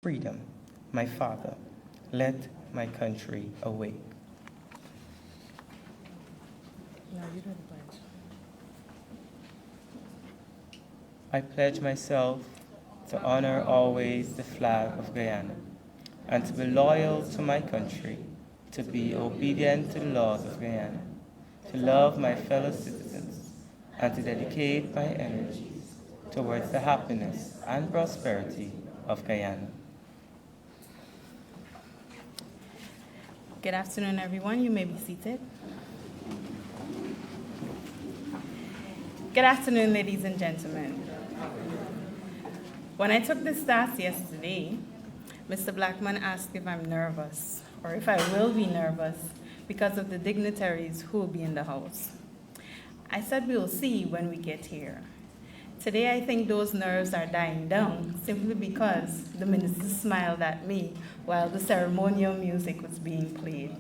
Freedom, my Father, let my country awake. No, you do the pledge. I pledge myself to honor always the flag of Guyana and to be loyal to my country, to be obedient to the laws of Guyana, to love my fellow citizens, and to dedicate my energies towards the happiness and prosperity of Guyana. Good afternoon, everyone. You may be seated. Good afternoon, ladies and gentlemen. When I took this task yesterday, Mr. Blackman asked if I'm nervous, or if I will be nervous, because of the dignitaries who will be in the house. I said we will see when we get here. Today, I think those nerves are dying down simply because the minister smiled at me while the ceremonial music was being played.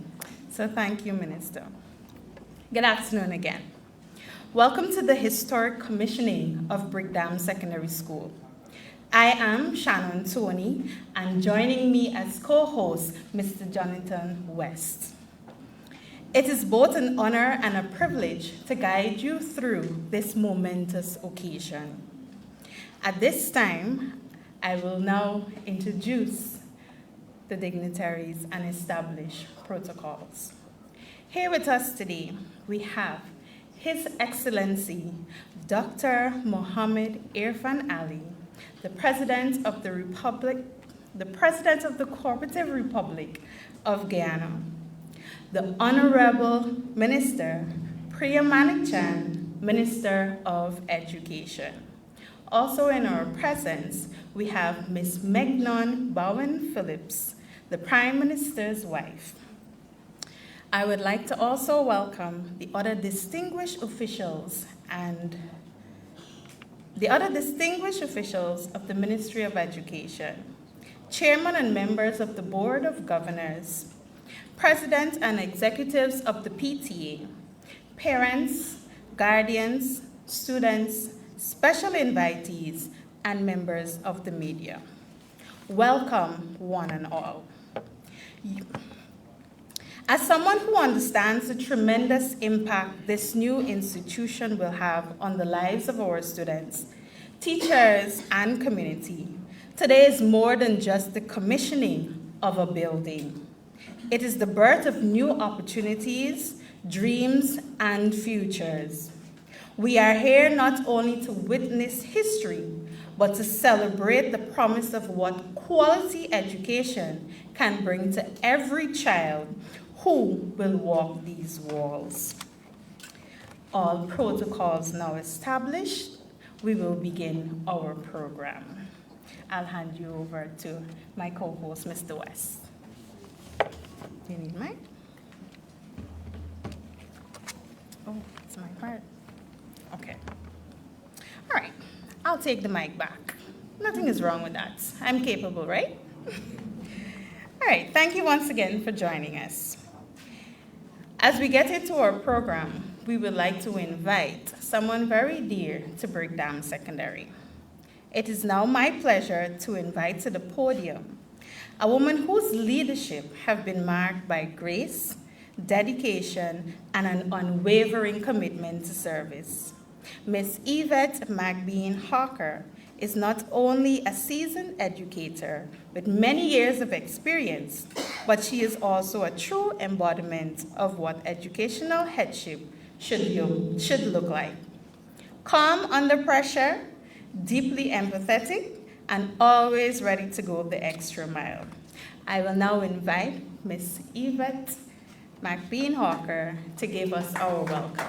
So thank you, Minister. Good afternoon again. Welcome to the historic commissioning of Brickdam Secondary School. I am Shannon Tony, and joining me as co-host, Mr. Jonathan West. It is both an honor and a privilege to guide you through this momentous occasion. At this time, I will now introduce the dignitaries and establish protocols. Here with us today, we have His Excellency, Dr. Mohamed Irfaan Ali, the President of the Cooperative Republic of Guyana, the Honorable Minister Priya Manichan, Minister of Education. Also in our presence, we have Ms. Megnon Bowen Phillips, the Prime Minister's wife. I would like to also welcome the other distinguished officials of the Ministry of Education, Chairman and members of the Board of Governors, President and executives of the PTA, parents, guardians, students, special invitees, and members of the media. Welcome, one and all. As someone who understands the tremendous impact this new institution will have on the lives of our students, teachers, and community, today is more than just the commissioning of a building. It is the birth of new opportunities, dreams, and futures. We are here not only to witness history, but to celebrate the promise of what quality education can bring to every child who will walk these walls. All protocols now established, we will begin our program. I'll hand you over to my co-host, Mr. West. Do you need mic? Oh, it's my part. Okay. All right, I'll take the mic back. Nothing is wrong with that. I'm capable, right? All right, thank you once again for joining us. As we get into our program, we would like to invite someone very dear to Brickdam Secondary. It is now my pleasure to invite to the podium a woman whose leadership have been marked by grace, dedication, and an unwavering commitment to service. Ms. Yvette McBean-Hawker is not only a seasoned educator with many years of experience, but she is also a true embodiment of what educational headship should look like. Calm under pressure, deeply empathetic, and always ready to go the extra mile. I will now invite Ms. Yvette McBean-Hawker to give us our welcome.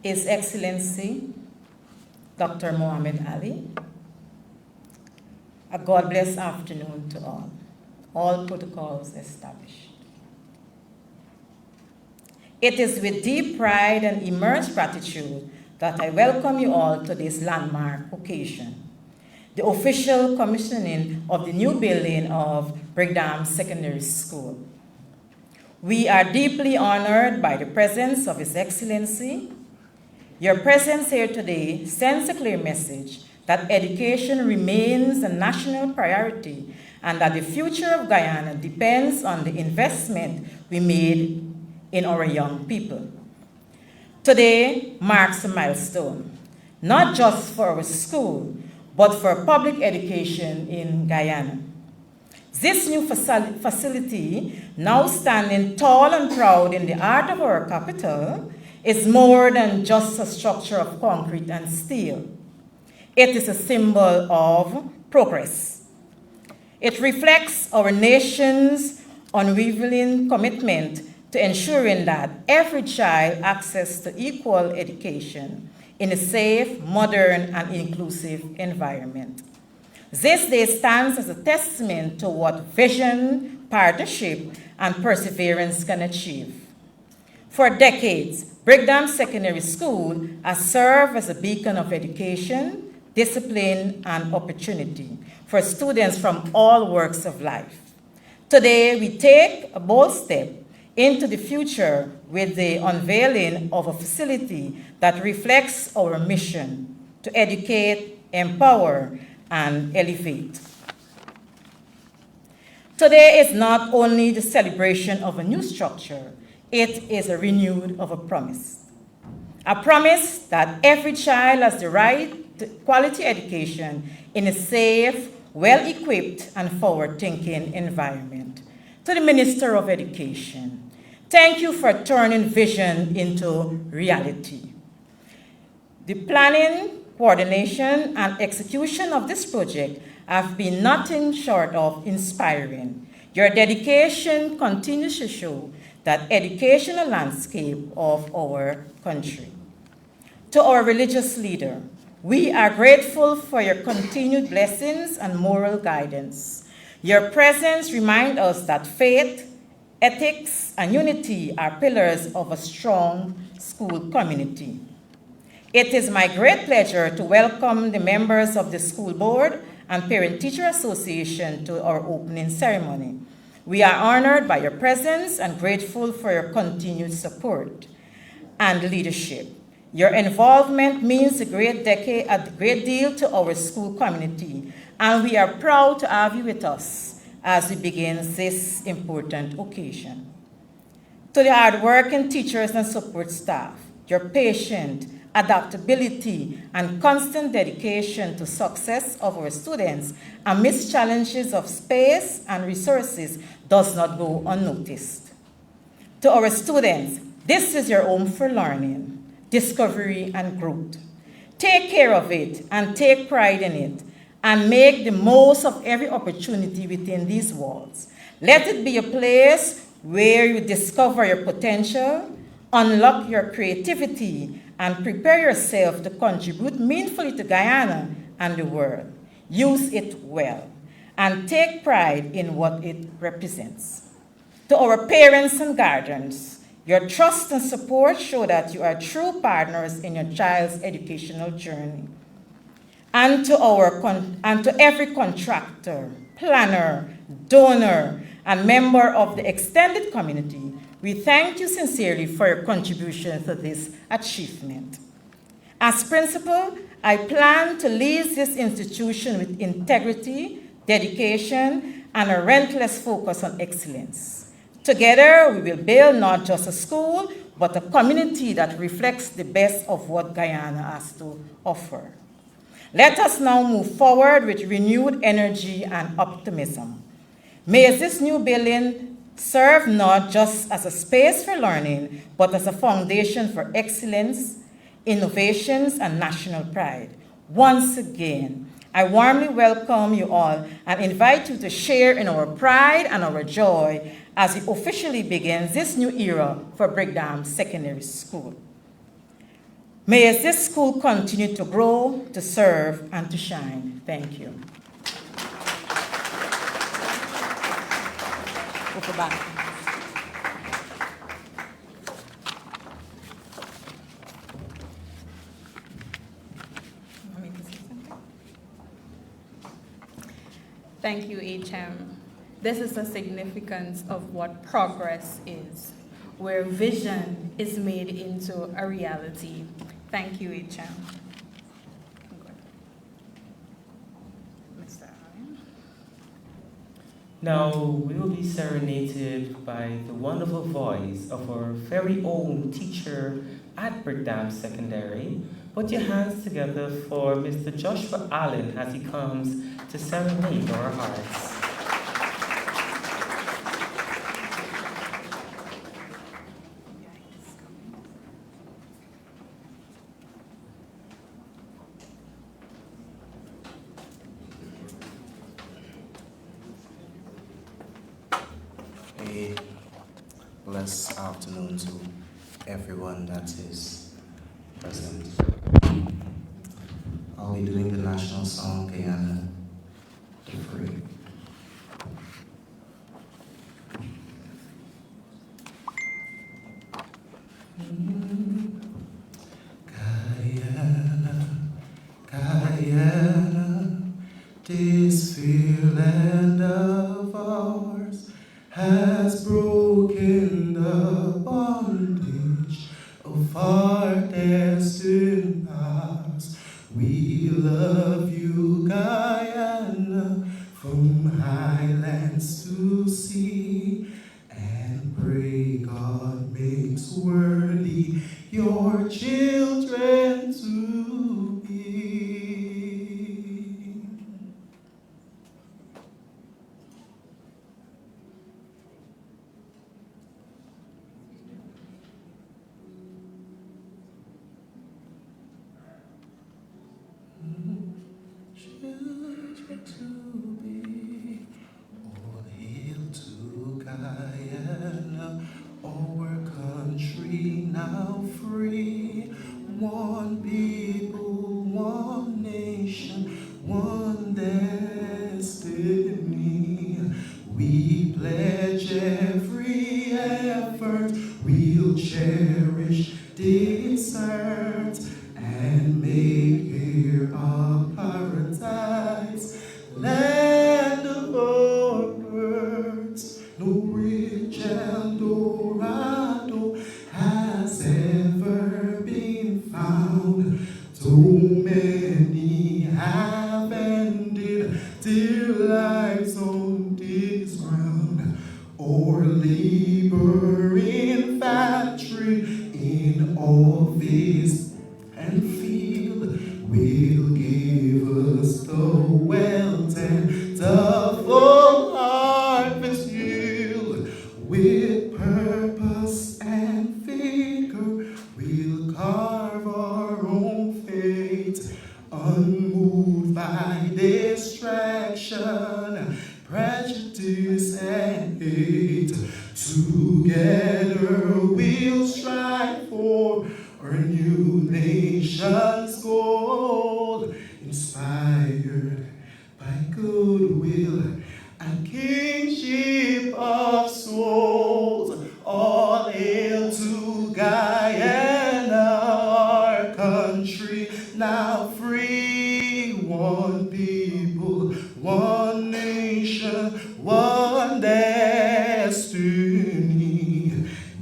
His Excellency, Dr. Mohamed Ali, a God bless afternoon to all protocols established. It is with deep pride and immense gratitude that I welcome you all to this landmark occasion, the official commissioning of the new building of Brickdam Secondary School. We are deeply honored by the presence of His Excellency. Your presence here today sends a clear message that education remains a national priority and that the future of Guyana depends on the investment we made in our young people. Today marks a milestone, not just for our school, but for public education in Guyana. This new facility, now standing tall and proud in the heart of our capital, is more than just a structure of concrete and steel. It is a symbol of progress. It reflects our nation's unwavering commitment to ensuring that every child access to equal education in a safe, modern, and inclusive environment. This day stands as a testament to what vision, partnership, and perseverance can achieve. For decades, Brickdam Secondary School has served as a beacon of education, discipline, and opportunity for students from all walks of life. Today, we take a bold step into the future with the unveiling of a facility that reflects our mission to educate, empower, and elevate. Today is not only the celebration of a new structure, it is a renewal of a promise. A promise that every child has the right to quality education in a safe, well-equipped, and forward-thinking environment. To the Minister of Education, thank you for turning vision into reality. The planning, coordination, and execution of this project have been nothing short of inspiring. Your dedication continues to show that educational landscape of our country. To our religious leader, we are grateful for your continued blessings and moral guidance. Your presence reminds us that faith, ethics, and unity are pillars of a strong school community. It is my great pleasure to welcome the members of the school board and Parent-Teacher Association to our opening ceremony. We are honored by your presence and grateful for your continued support and leadership. Your involvement means a great deal to our school community, and we are proud to have you with us as we begin this important occasion. To the hardworking teachers and support staff, your patient adaptability and constant dedication to success of our students amidst challenges of space and resources does not go unnoticed. To our students, this is your home for learning, discovery, and growth. Take care of it and take pride in it and make the most of every opportunity within these walls. Let it be a place where you discover your potential, unlock your creativity, and prepare yourself to contribute meaningfully to Guyana and the world. Use it well and take pride in what it represents. To our parents and guardians, your trust and support show that you are true partners in your child's educational journey. And to every contractor, planner, donor, and member of the extended community, we thank you sincerely for your contribution to this achievement. As principal, I plan to lead this institution with integrity, dedication, and a relentless focus on excellence. Together, we will build not just a school, but a community that reflects the best of what Guyana has to offer. Let us now move forward with renewed energy and optimism. May this new building serve not just as a space for learning, but as a foundation for excellence, innovations, and national pride. Once again, I warmly welcome you all and invite you to share in our pride and our joy as we officially begin this new era for Brickdam Secondary School. May this school continue to grow, to serve, and to shine. Thank you. Thank you, HM. This is the significance of what progress is, where vision is made into a reality. Thank you, HM. Mr. Allen. Now we will be serenaded by the wonderful voice of our very own teacher at Brickdam Secondary. Put your hands together for Mr. Joshua Allen as he comes to serenade our hearts. A blessed afternoon to everyone that is present. I'll be doing the national song, Guyana, the Free. Guyana, Guyana, this fair land of ours has broken the bondage of our destined past. We love you, Guyana, from highlands to sea, and pray God makes worthy your children to be. Children to be, all hail to Guyana, our country now free. One people, one nation, one destiny. We pledge every effort, we'll cherish this earth and make here our paradise, land of our birds. No rich Eldorado has ever been found. Too many have ended their lives on this ground, or labor in factory, in office and field, will give us the wealth and the full harvest yield. With purpose and vigor, we'll carve our own fate, unmoved by distraction, prejudice and hate. Together we'll strive for our new nation's goal, inspired by goodwill and kingship of souls. All hail to Guyana, our country now free. One people, one nation, one destiny.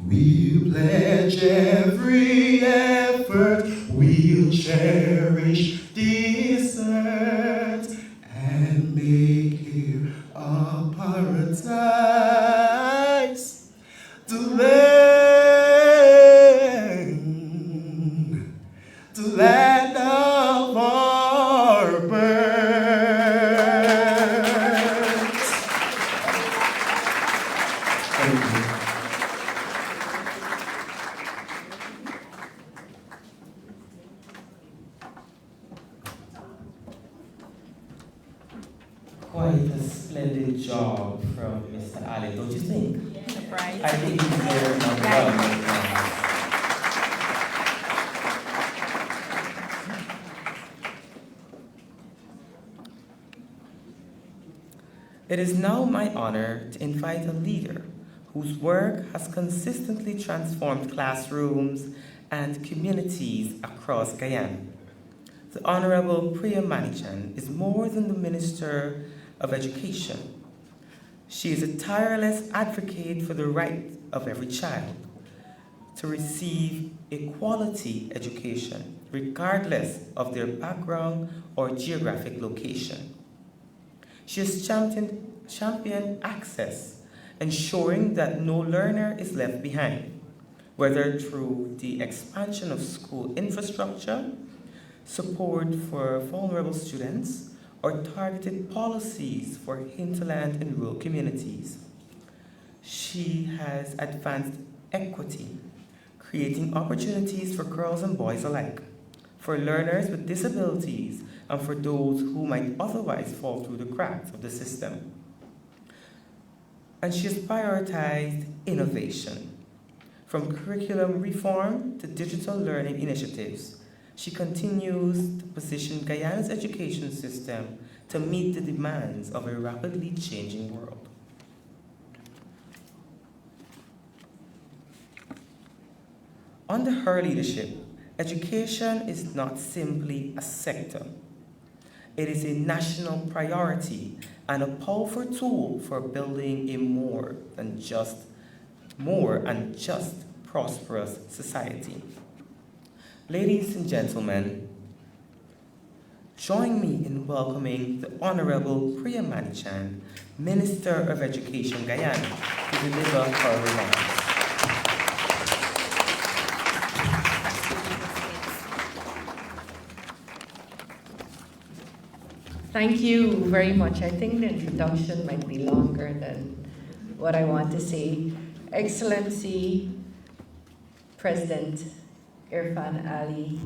We pledge every effort, we'll cherish this earth and make here a paradise. The land of our birds. Thank you. Quite a splendid job from Mr. Allen, don't you think? Surprise. I think he's there now. Well. It is now my honor to invite a leader whose work has consistently transformed classrooms and communities across Guyana. The Honorable Priya Manichan is more than the minister of education. She is a tireless advocate for the right of every child to receive a quality education, regardless of their background or geographic location. She has championed access, ensuring that no learner is left behind, whether through the expansion of school infrastructure, support for vulnerable students, or targeted policies for hinterland and rural communities. She has advanced equity, creating opportunities for girls and boys alike, for learners with disabilities, and for those who might otherwise fall through the cracks of the system. And she has prioritized innovation. From curriculum reform to digital learning initiatives, she continues to position Guyana's education system to meet the demands of a rapidly changing world. Under her leadership, education is not simply a sector. It is a national priority and a powerful tool for building a more and just prosperous society. Ladies and gentlemen, join me in welcoming the Honorable Priya Manichan, Minister of Education, Guyana, to deliver her remarks. Thank you very much. I think the introduction might be longer than what I want to say. Excellency, President Irfaan Ali,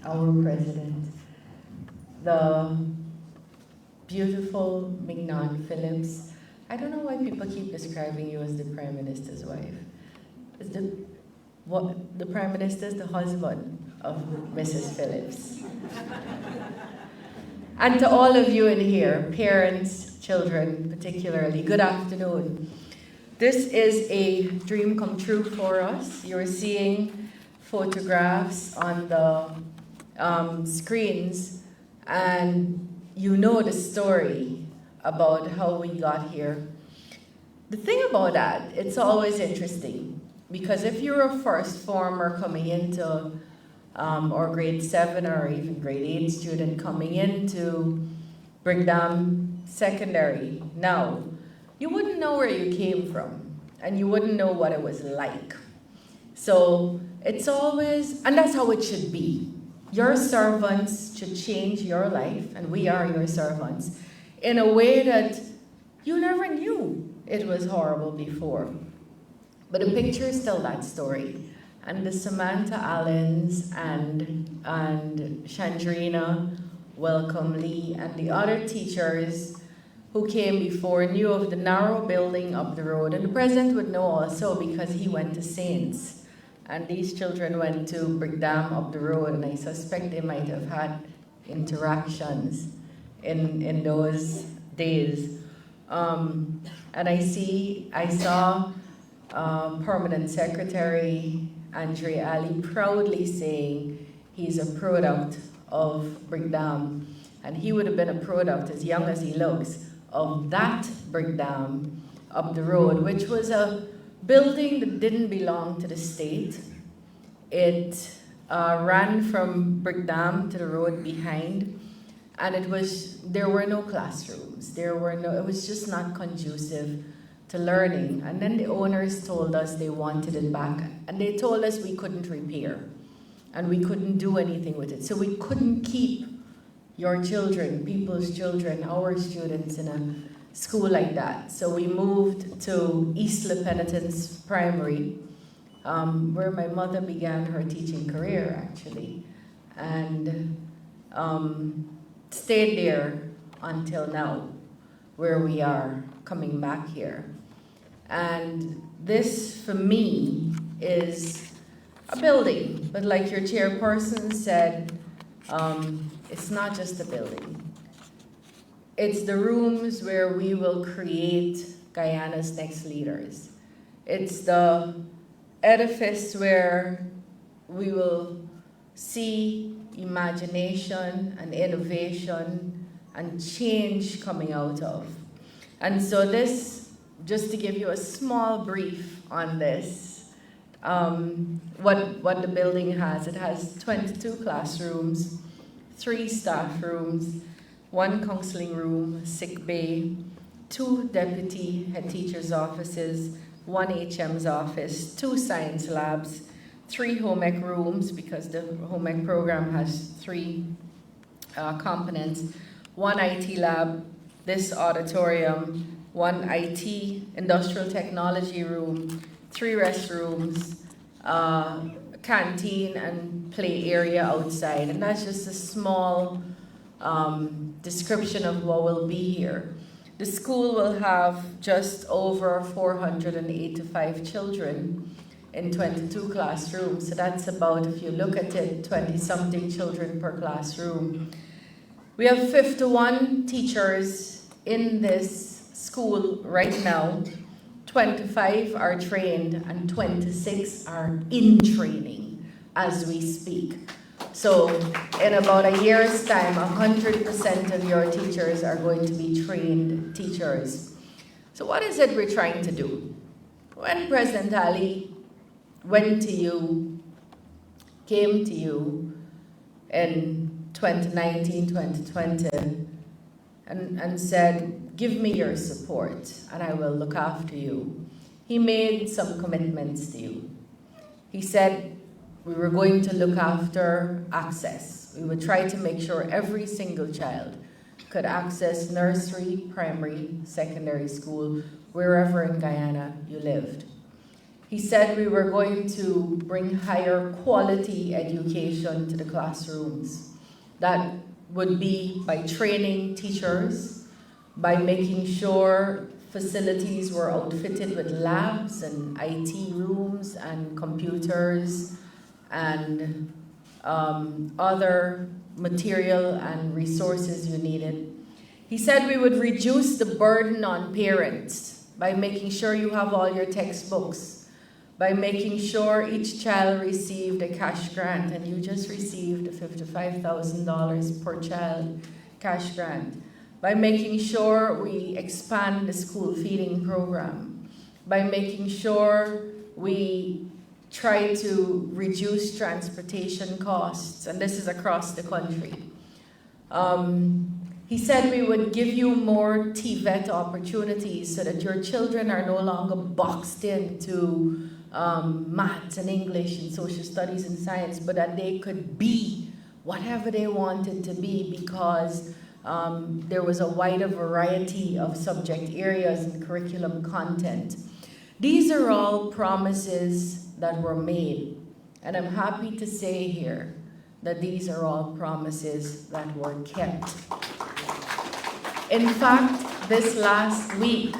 our President, the beautiful Mignon Phillips. I don't know why people keep describing you as the Prime Minister's wife. Is the Prime Minister is the husband of Mrs. Phillips. And to all of you in here, parents, children particularly, good afternoon. This is a dream come true for us. You're seeing photographs on the screens, and you know the story about how we got here. The thing about that, it's always interesting, because if you're a first former coming into or grade 7 or even grade 8 student coming into Brickdam Secondary now, you wouldn't know where you came from and you wouldn't know what it was like. So it's always, and that's how it should be. Your servants should change your life, and we are your servants, in a way that you never knew it was horrible before. But the pictures tell that story. And the Samantha Allens and Chandrina, Welcome Lee, and the other teachers who came before knew of the narrow building up the road. And the president would know also because he went to Saints. And these children went to Brickdam up the road, and I suspect they might have had interactions in those days. And I saw Permanent Secretary Andre Ali proudly saying he's a product of Brickdam, and he would have been a product, as young as he looks, of that Brickdam up the road, which was a building that didn't belong to the state. It ran from Brickdam to the road behind, and there were no classrooms. It was just not conducive to learning. And then the owners told us they wanted it back, and they told us we couldn't repair and we couldn't do anything with it. So we couldn't keep your children, people's children, our students in a school like that. So we moved to East La Penitence Primary, where my mother began her teaching career, actually, and stayed there until now, where we are coming back here. And this, for me, is a building, but like your chairperson said, it's not just a building. It's the rooms where we will create Guyana's next leaders. It's the edifice where we will see imagination and innovation and change coming out of. And so this, just to give you a small brief on this, what the building has, it has 22 classrooms, 3 staff rooms, 1 counseling room, sick bay, 2 deputy head teachers' offices, 1 HM's office, 2 science labs, 3 home ec rooms, because the home ec program has 3 components, 1 IT lab, this auditorium, 1 IT industrial technology room, 3 restrooms, canteen and play area outside. And that's just a small description of what will be here. The school will have just over 485 children in 22 classrooms. So that's about, if you look at it, 20-something children per classroom. We have 51 teachers in this school right now. 25 are trained and 26 are in training as we speak. So in about a year's time, 100% of your teachers are going to be trained teachers. So what is it we're trying to do? When President Ali went to you, came to you in 2019, 2020, and said, give me your support and I will look after you, he made some commitments to you. He said we were going to look after access. We would try to make sure every single child could access nursery, primary, secondary school, wherever in Guyana you lived. He said we were going to bring higher quality education to the classrooms. That would be by training teachers, by making sure facilities were outfitted with labs and IT rooms and computers and other material and resources you needed. He said we would reduce the burden on parents by making sure you have all your textbooks, by making sure each child received a cash grant, and you just received a $55,000 per child cash grant, by making sure we expand the school feeding program, by making sure we try to reduce transportation costs, and this is across the country. He said we would give you more TVET opportunities so that your children are no longer boxed into maths and English and social studies and science, but that they could be whatever they wanted to be because there was a wider variety of subject areas and curriculum content. These are all promises that were made, and I'm happy to say here that these are all promises that were kept. In fact, this last week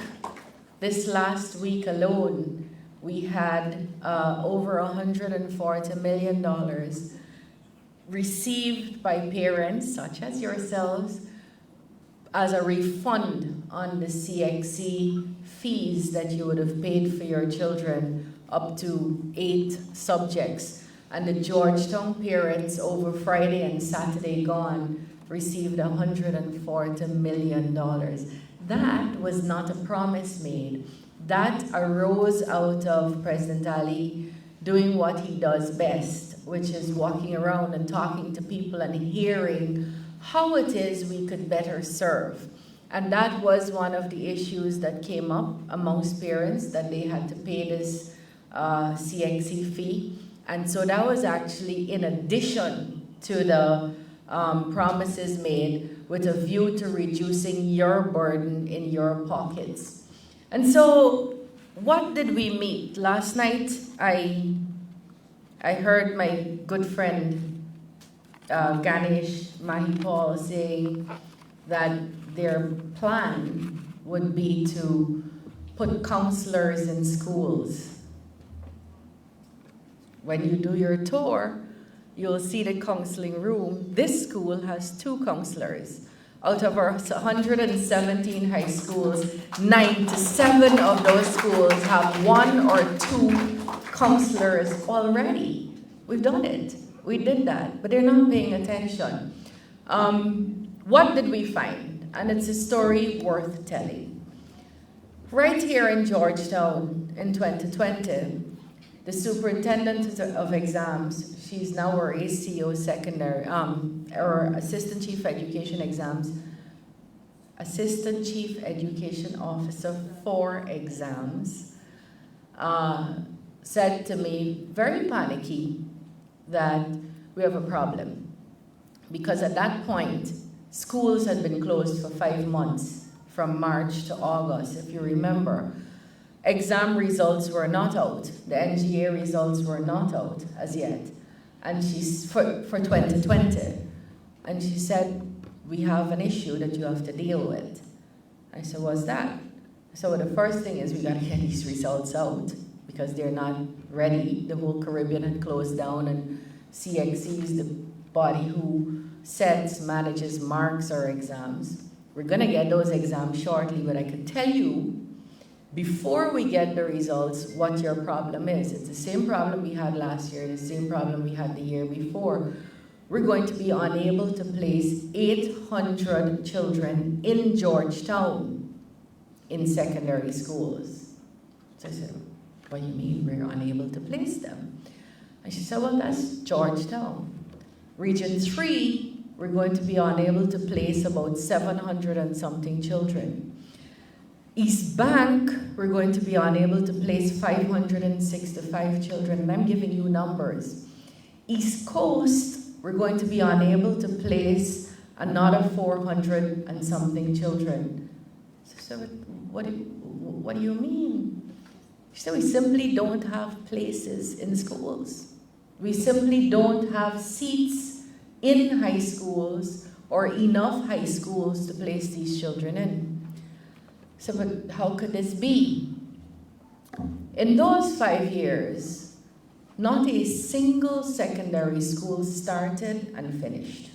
alone, we had over $140 million received by parents, such as yourselves, as a refund on the CXC fees that you would have paid for your children up to 8 subjects. And the Georgetown parents over Friday and Saturday gone received $140 million. That was not a promise made. That arose out of President Ali doing what he does best, which is walking around and talking to people and hearing how it is we could better serve. And that was one of the issues that came up amongst parents, that they had to pay this CXC fee. And so that was actually in addition to the promises made with a view to reducing your burden in your pockets. And so what did we meet? Last night, I heard my good friend Ganesh Mahipal saying that their plan would be to put counselors in schools. When you do your tour, you'll see the counseling room. This school has 2 counselors. Out of our 117 high schools, 97 of those schools have 1 or 2 counselors already. We've done it. We did that, but they're not paying attention. what did we find? And it's a story worth telling. Right here in Georgetown in 2020, the superintendent of exams, she's now our ACO secondary, or Assistant Chief Education Exams, Assistant Chief Education Officer for Exams, said to me, very panicky, that we have a problem. Because at that point, schools had been closed for 5 months, from March to August, if you remember. Exam results were not out. The NGA results were not out as yet. And she's for 2020. And she said, we have an issue that you have to deal with. I said, what's that? So the first thing is we got to get these results out because they're not ready. The whole Caribbean had closed down, and CXC is the body who sets, manages, marks our exams. We're going to get those exams shortly, but I can tell you, before we get the results, what your problem is. It's the same problem we had last year, the same problem we had the year before. We're going to be unable to place 800 children in Georgetown in secondary schools. So I said, what do you mean we're unable to place them? And she said, well, that's Georgetown. Region 3, we're going to be unable to place about 700 and something children. East Bank, we're going to be unable to place 565 children, and I'm giving you numbers. East Coast, we're going to be unable to place another 400 and something children. So what do you mean? She said, we simply don't have places in schools. We simply don't have seats in high schools or enough high schools to place these children in. So, but how could this be? In those 5 years, not a single secondary school started and finished.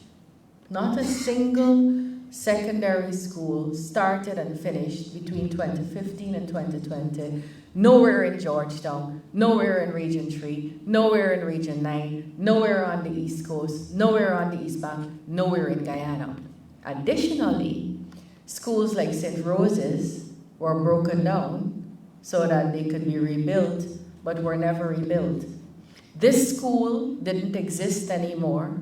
Not a single secondary school started and finished between 2015 and 2020. Nowhere in Georgetown, nowhere in Region 3, nowhere in Region 9, nowhere on the East Coast, nowhere on the East Bank, nowhere in Guyana. Additionally, schools like St. Rose's were broken down so that they could be rebuilt, but were never rebuilt. This school didn't exist anymore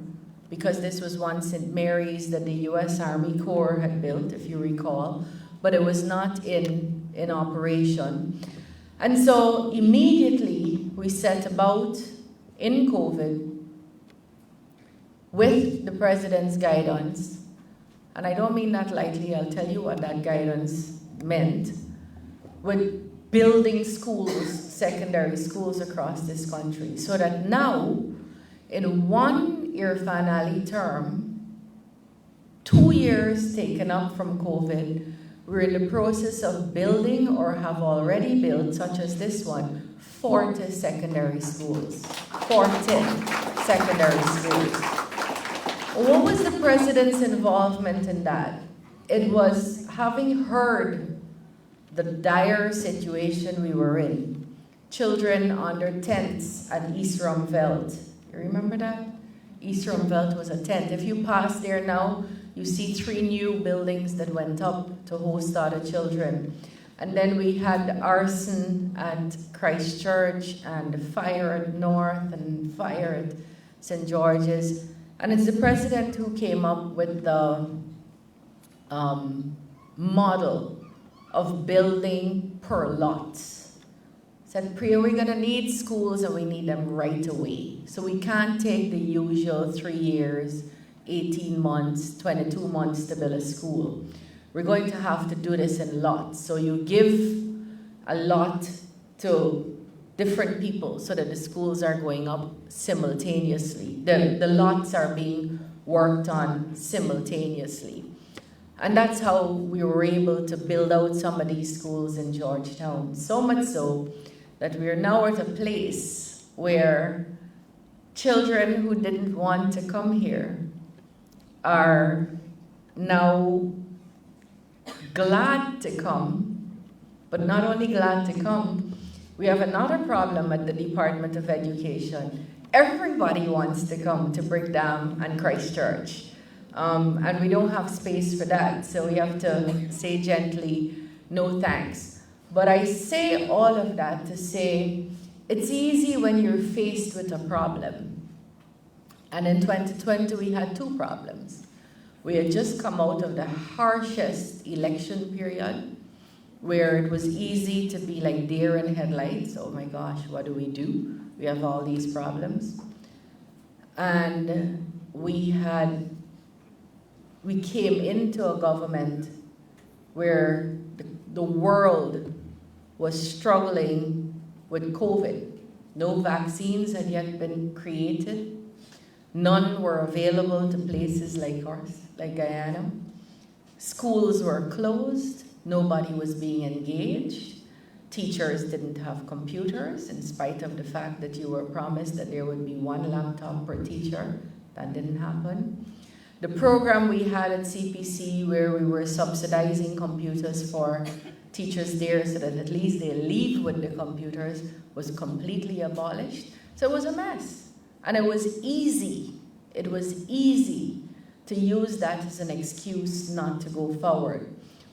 because this was one St. Mary's that the U.S. Army Corps had built, if you recall, but it was not in operation. And so immediately we set about in COVID with the President's guidance, and I don't mean that lightly, I'll tell you what that guidance meant, with building schools, secondary schools across this country, so that now, in one Irfaan Ali term, 2 years taken up from COVID, we're in the process of building or have already built, such as this one, 40 secondary schools. 40 secondary schools. What was the President's involvement in that? It was having heard the dire situation we were in. Children under tents at East Rumveld. You remember that? East Rumveld was a tent. If you pass there now, you see 3 new buildings that went up to host other children. And then we had arson at Christchurch and fire at North and fire at St. George's. And it's the President who came up with the model of building per lot. Said, Priya, we're going to need schools and we need them right away. So we can't take the usual 3 years, 18 months, 22 months to build a school. We're going to have to do this in lots. So you give a lot to different people so that the schools are going up simultaneously. The lots are being worked on simultaneously. And that's how we were able to build out some of these schools in Georgetown. So much so that we are now at a place where children who didn't want to come here are now glad to come, but not only glad to come, we have another problem at the Department of Education. Everybody wants to come to Brickdam and Christchurch. And we don't have space for that, so we have to say gently, no thanks. But I say all of that to say, it's easy when you're faced with a problem. And in 2020, we had two problems. We had just come out of the harshest election period, where it was easy to be like deer in headlights. Oh my gosh, what do? We have all these problems. And we came into a government where the world was struggling with COVID. No vaccines had yet been created. None were available to places like ours, like Guyana. Schools were closed. Nobody was being engaged. Teachers didn't have computers, in spite of the fact that you were promised that there would be one laptop per teacher. That didn't happen. The program we had at CPC, where we were subsidizing computers for teachers there so that at least they leave with the computers, was completely abolished. So it was a mess. And it was easy. It was easy to use that as an excuse not to go forward.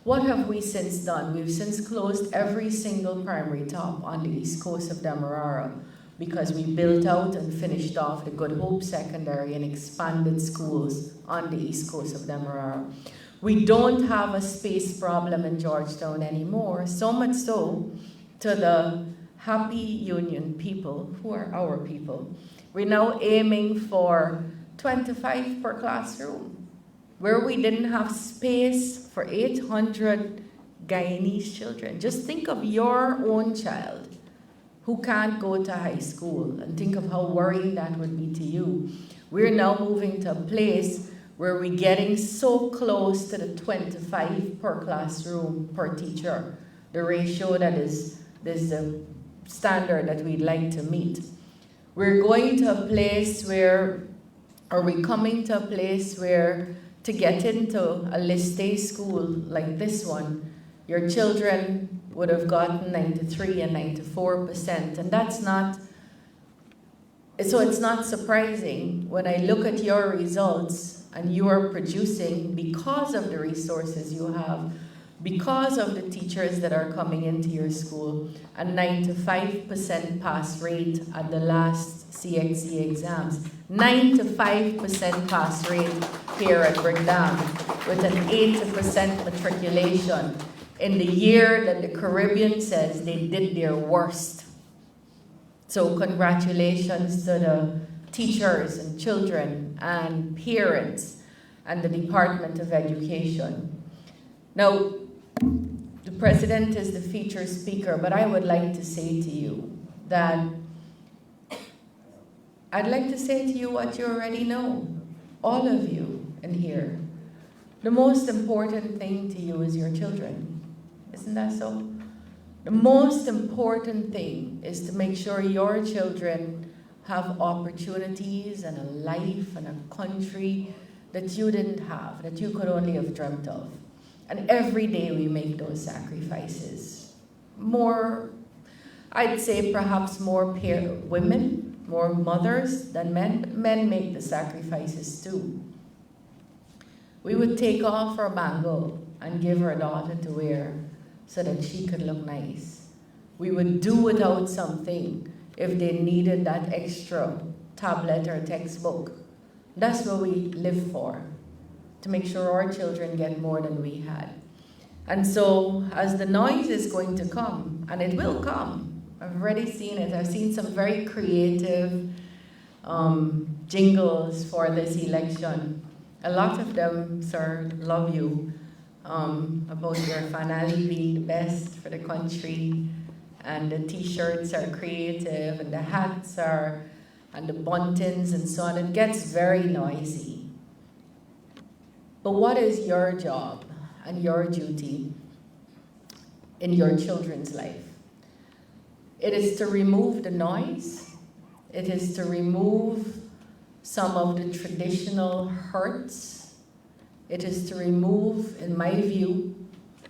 What have we since done? We've since closed every single primary top on the east coast of Demerara because we built out and finished off the Good Hope Secondary and expanded schools on the east coast of Demerara. We don't have a space problem in Georgetown anymore, so much so to the Happy Union people, who are our people. We're now aiming for 25 per classroom, where we didn't have space for 800 Guyanese children. Just think of your own child who can't go to high school and think of how worrying that would be to you. We're now moving to a place where we're getting so close to the 25 per classroom per teacher, the ratio that is the standard that we'd like to meet. We're going to a place where, or we're coming to a place where to get into a Liste school like this one, your children would have gotten 93 and 94%. And that's not, so it's not surprising when I look at your results and you are producing, because of the resources you have, because of the teachers that are coming into your school, a 95% pass rate at the last CXC exams. 95% pass rate here at Brickdam, with an 80% matriculation in the year that the Caribbean says they did their worst. So congratulations to the teachers and children and parents and the Department of Education. Now, the President is the featured speaker, but I would like to say to you that I'd like to say to you what you already know, all of you in here. The most important thing to you is your children. Isn't that so? The most important thing is to make sure your children have opportunities and a life and a country that you didn't have, that you could only have dreamt of. And every day we make those sacrifices. More, I'd say perhaps more women, more mothers than men, but men make the sacrifices too. We would take off her bangle and give her daughter to wear so that she could look nice. We would do without something if they needed that extra tablet or textbook. That's what we live for, to make sure our children get more than we had. And so as the noise is going to come, and it will come, I've already seen it. I've seen some very creative jingles for this election. A lot of them, sir, love you, about your finale being the best for the country, and the t-shirts are creative, and the hats are, and the buntings and so on. It gets very noisy. But what is your job and your duty in your children's life? It is to remove the noise. It is to remove some of the traditional hurts. It is to remove, in my view,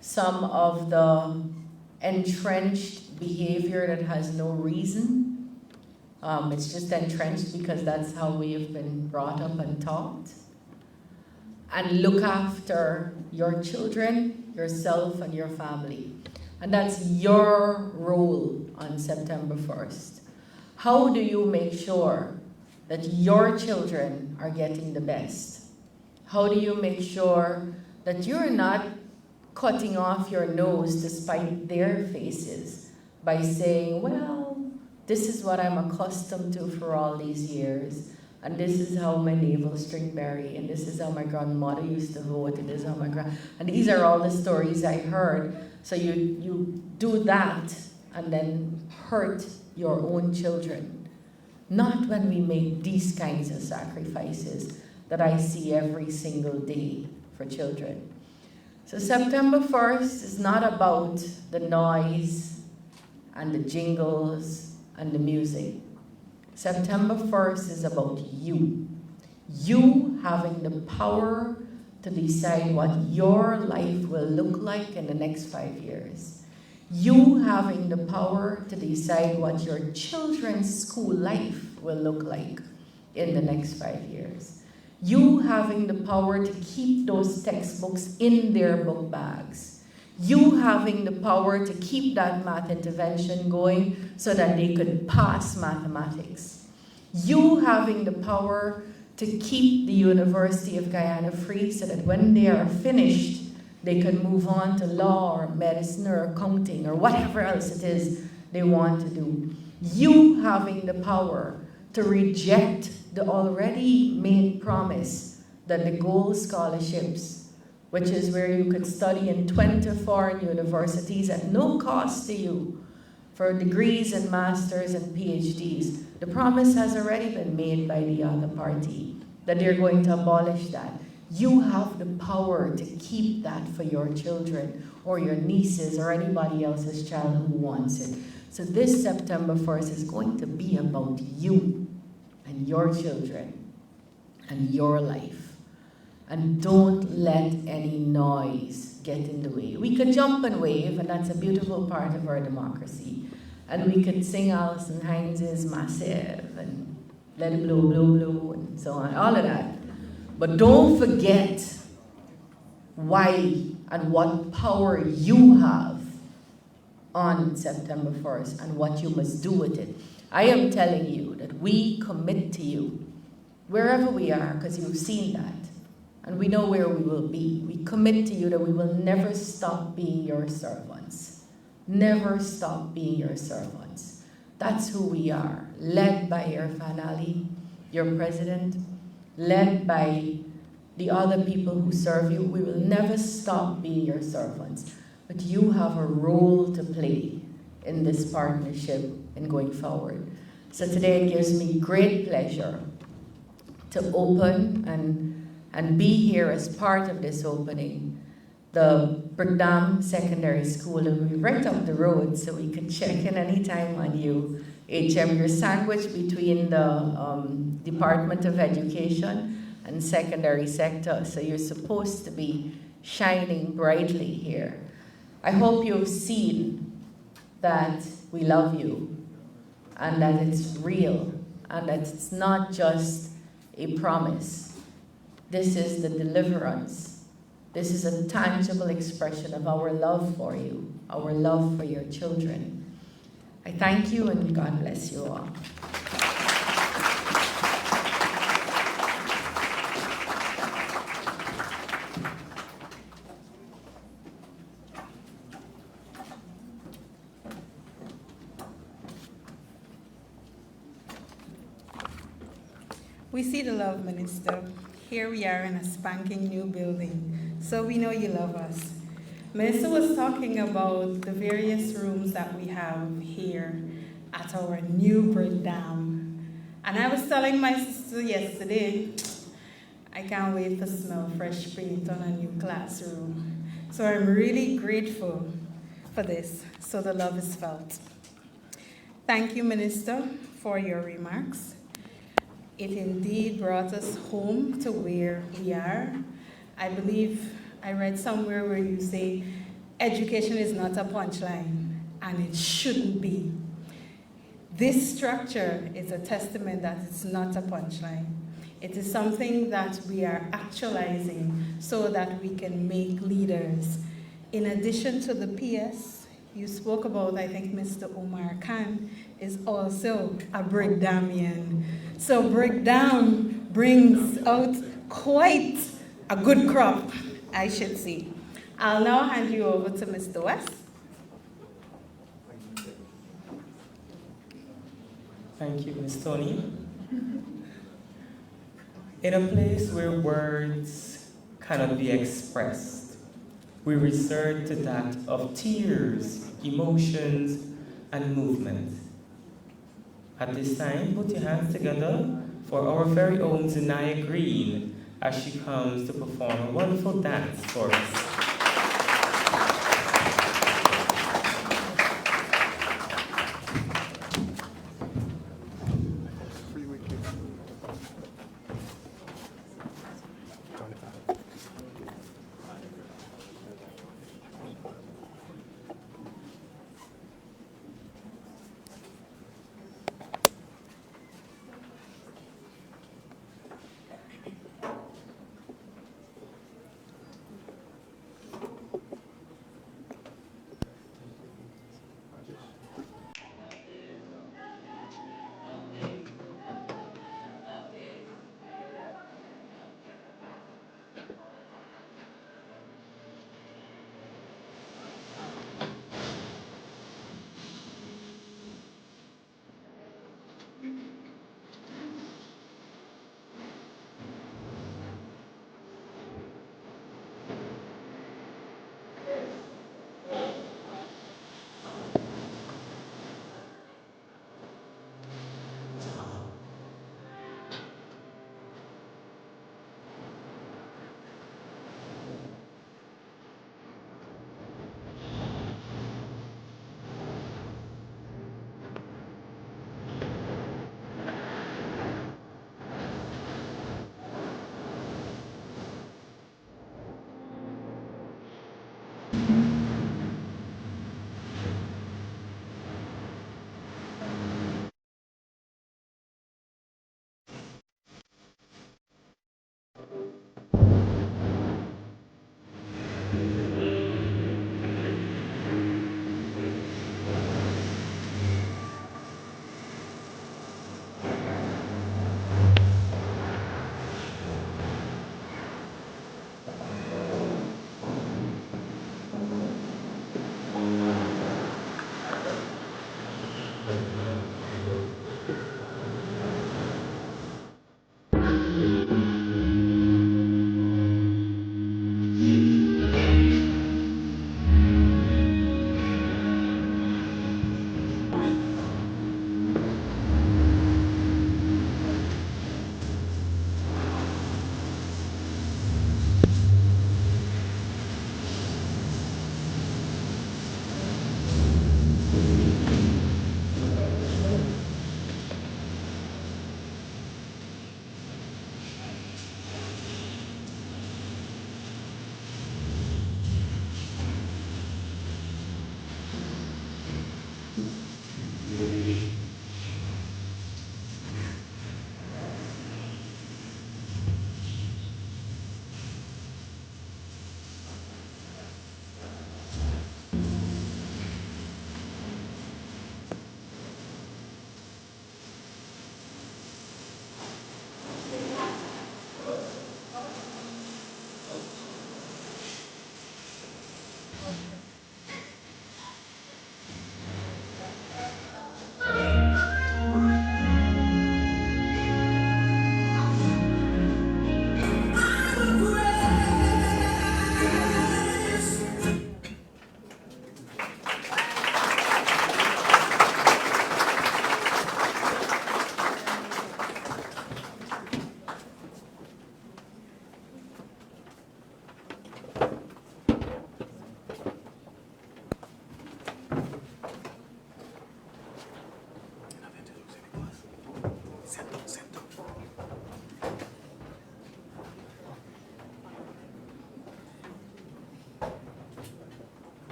some of the entrenched behavior that has no reason. It's just entrenched because that's how we have been brought up and taught. and look after your children, yourself, and your family. And that's your role on September 1st. How do you make sure that your children are getting the best? How do you make sure that you're not cutting off your nose to spite their faces by saying, well, this is what I'm accustomed to for all these years, and this is how my navel string berry, and this is how my grandmother used to vote, and this is how and these are all the stories I heard. So you do that and then hurt your own children. Not when we make these kinds of sacrifices that I see every single day for children. So September 1st is not about the noise and the jingles and the music. September 1st is about you. You having the power to decide what your life will look like in the next 5 years. You having the power to decide what your children's school life will look like in the next 5 years. You having the power to keep those textbooks in their book bags. You having the power to keep that math intervention going so that they could pass mathematics. You having the power to keep the University of Guyana free so that when they are finished, they can move on to law or medicine or accounting or whatever else it is they want to do. You having the power to reject the already made promise that the gold scholarships, which is where you could study in 20 foreign universities at no cost to you for degrees and masters and PhDs, the promise has already been made by the other party that they're going to abolish that. You have the power to keep that for your children or your nieces or anybody else's child who wants it. So this September 1st is going to be about you and your children and your life. And don't let any noise get in the way. We could jump and wave, and that's a beautiful part of our democracy. And we could sing Alison Hines' Massive and Let It Blow, Blow, Blow, and so on, all of that. But don't forget why and what power you have on September 1st and what you must do with it. I am telling you that we commit to you, wherever we are, because you've seen that, and we know where we will be. We commit to you that we will never stop being your servants. Never stop being your servants. That's who we are, led by Irfaan Ali, your president, led by the other people who serve you. We will never stop being your servants. But you have a role to play in this partnership and going forward. So today it gives me great pleasure to open and be here as part of this opening, the Brickdam Secondary School, and we're right up the road, so we can check in anytime on you. HM, you're sandwiched between the Department of Education and secondary sector, so you're supposed to be shining brightly here. I hope you've seen that we love you and that it's real and that it's not just a promise. This is the deliverance. This is a tangible expression of our love for you, our love for your children. I thank you and God bless you all. We see the love, Minister. Here we are in a spanking new building, so we know you love us. Minister was talking about the various rooms that we have here at our new Brickdam. And I was telling my sister yesterday, I can't wait to smell fresh paint on a new classroom. So I'm really grateful for this, so the love is felt. Thank you, Minister, for your remarks. It indeed brought us home to where we are. I believe I read somewhere where you say education is not a punchline, and it shouldn't be. This structure is a testament that it's not a punchline. It is something that we are actualizing so that we can make leaders. In addition to the PS, you spoke about, I think Mr. Omar Khan is also a Brickdamian. So Brickdam brings out quite a good crop, I should say. I'll now hand you over to Mr. West. Thank you, Ms. Tony. In a place where words cannot be expressed, we resort to that of tears, emotions, and movement. At this time, put your hands together for our very own Zanaya Green as she comes to perform a wonderful dance for us.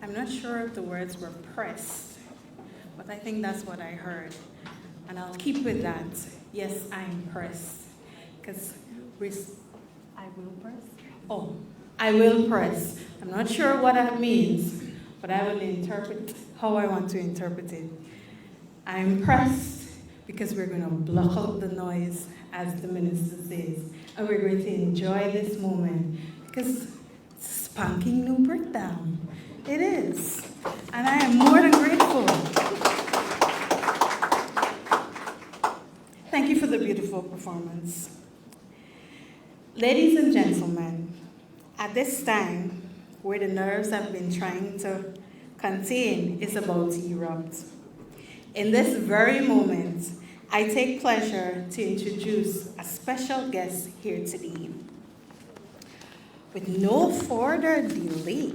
I'm not sure if the words were pressed, but I think that's what I heard. And I'll keep with that. Yes, I'm pressed. Because I will press? Oh, I will press. I'm not sure what that means, but I will interpret how I want to interpret it. I'm pressed because we're going to block out the noise, as the minister says, and we're going to enjoy this moment because it's spanking new Brickdam. It is. And I am more than grateful. Thank you for the beautiful performance. Ladies and gentlemen, at this time, where the nerves have been trying to contain is about to erupt. In this very moment, I take pleasure to introduce a special guest here today. With no further delay,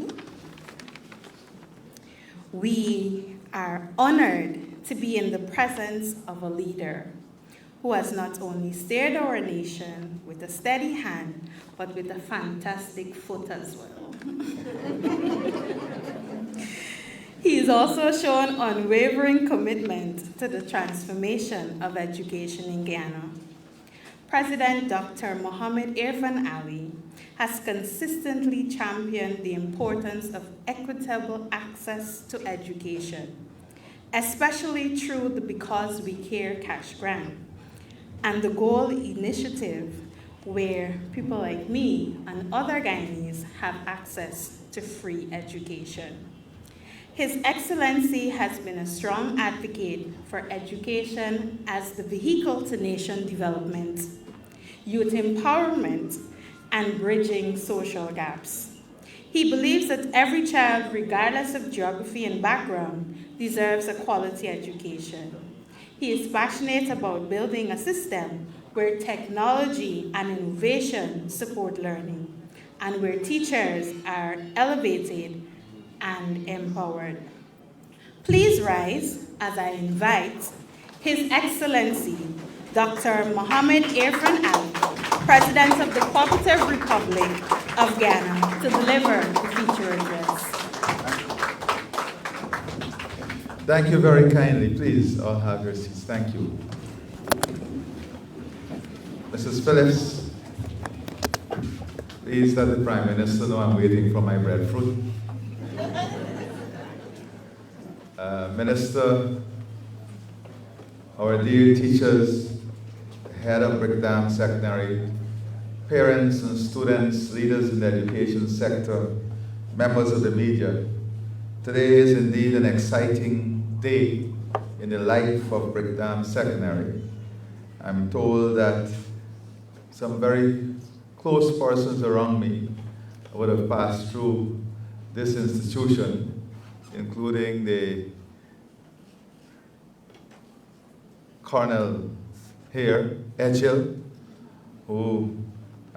we are honored to be in the presence of a leader who has not only steered our nation with a steady hand, but with a fantastic foot as well. He has also shown unwavering commitment to the transformation of education in Guyana. President Dr. Mohamed Irfaan has consistently championed the importance of equitable access to education, especially through the Because We Care cash grant and the Goal Initiative, where people like me and other Guyanese have access to free education. His Excellency has been a strong advocate for education as the vehicle to nation development, youth empowerment, and bridging social gaps. He believes that every child, regardless of geography and background, deserves a quality education. He is passionate about building a system where technology and innovation support learning, and where teachers are elevated and empowered. Please rise as I invite His Excellency, Dr. Mohamed Irfaan, President of the Cooperative Republic of Ghana, to deliver the feature address. Thank you very kindly. Please all have your seats. Thank you. Mrs. Phillips, please let the Prime Minister know I'm waiting for my breadfruit. Minister, our dear teachers, head of Brickdam Secondary, parents and students, leaders in the education sector, members of the media, today is indeed an exciting day in the life of Brickdam Secondary. I'm told that some very close persons around me would have passed through this institution, including the Colonel here, Echil, who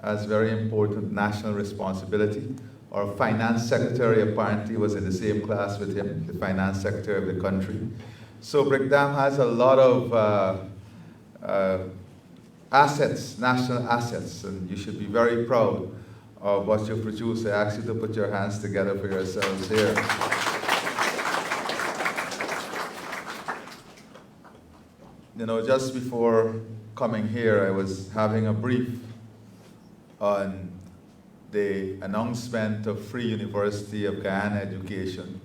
has very important national responsibility. Our finance secretary apparently was in the same class with him, the finance secretary of the country. So Brickdam has a lot of assets, national assets, and you should be very proud of what you produce. I ask you to put your hands together for yourselves here. You know, just before coming here, I was having a brief on the announcement of free University of Guyana education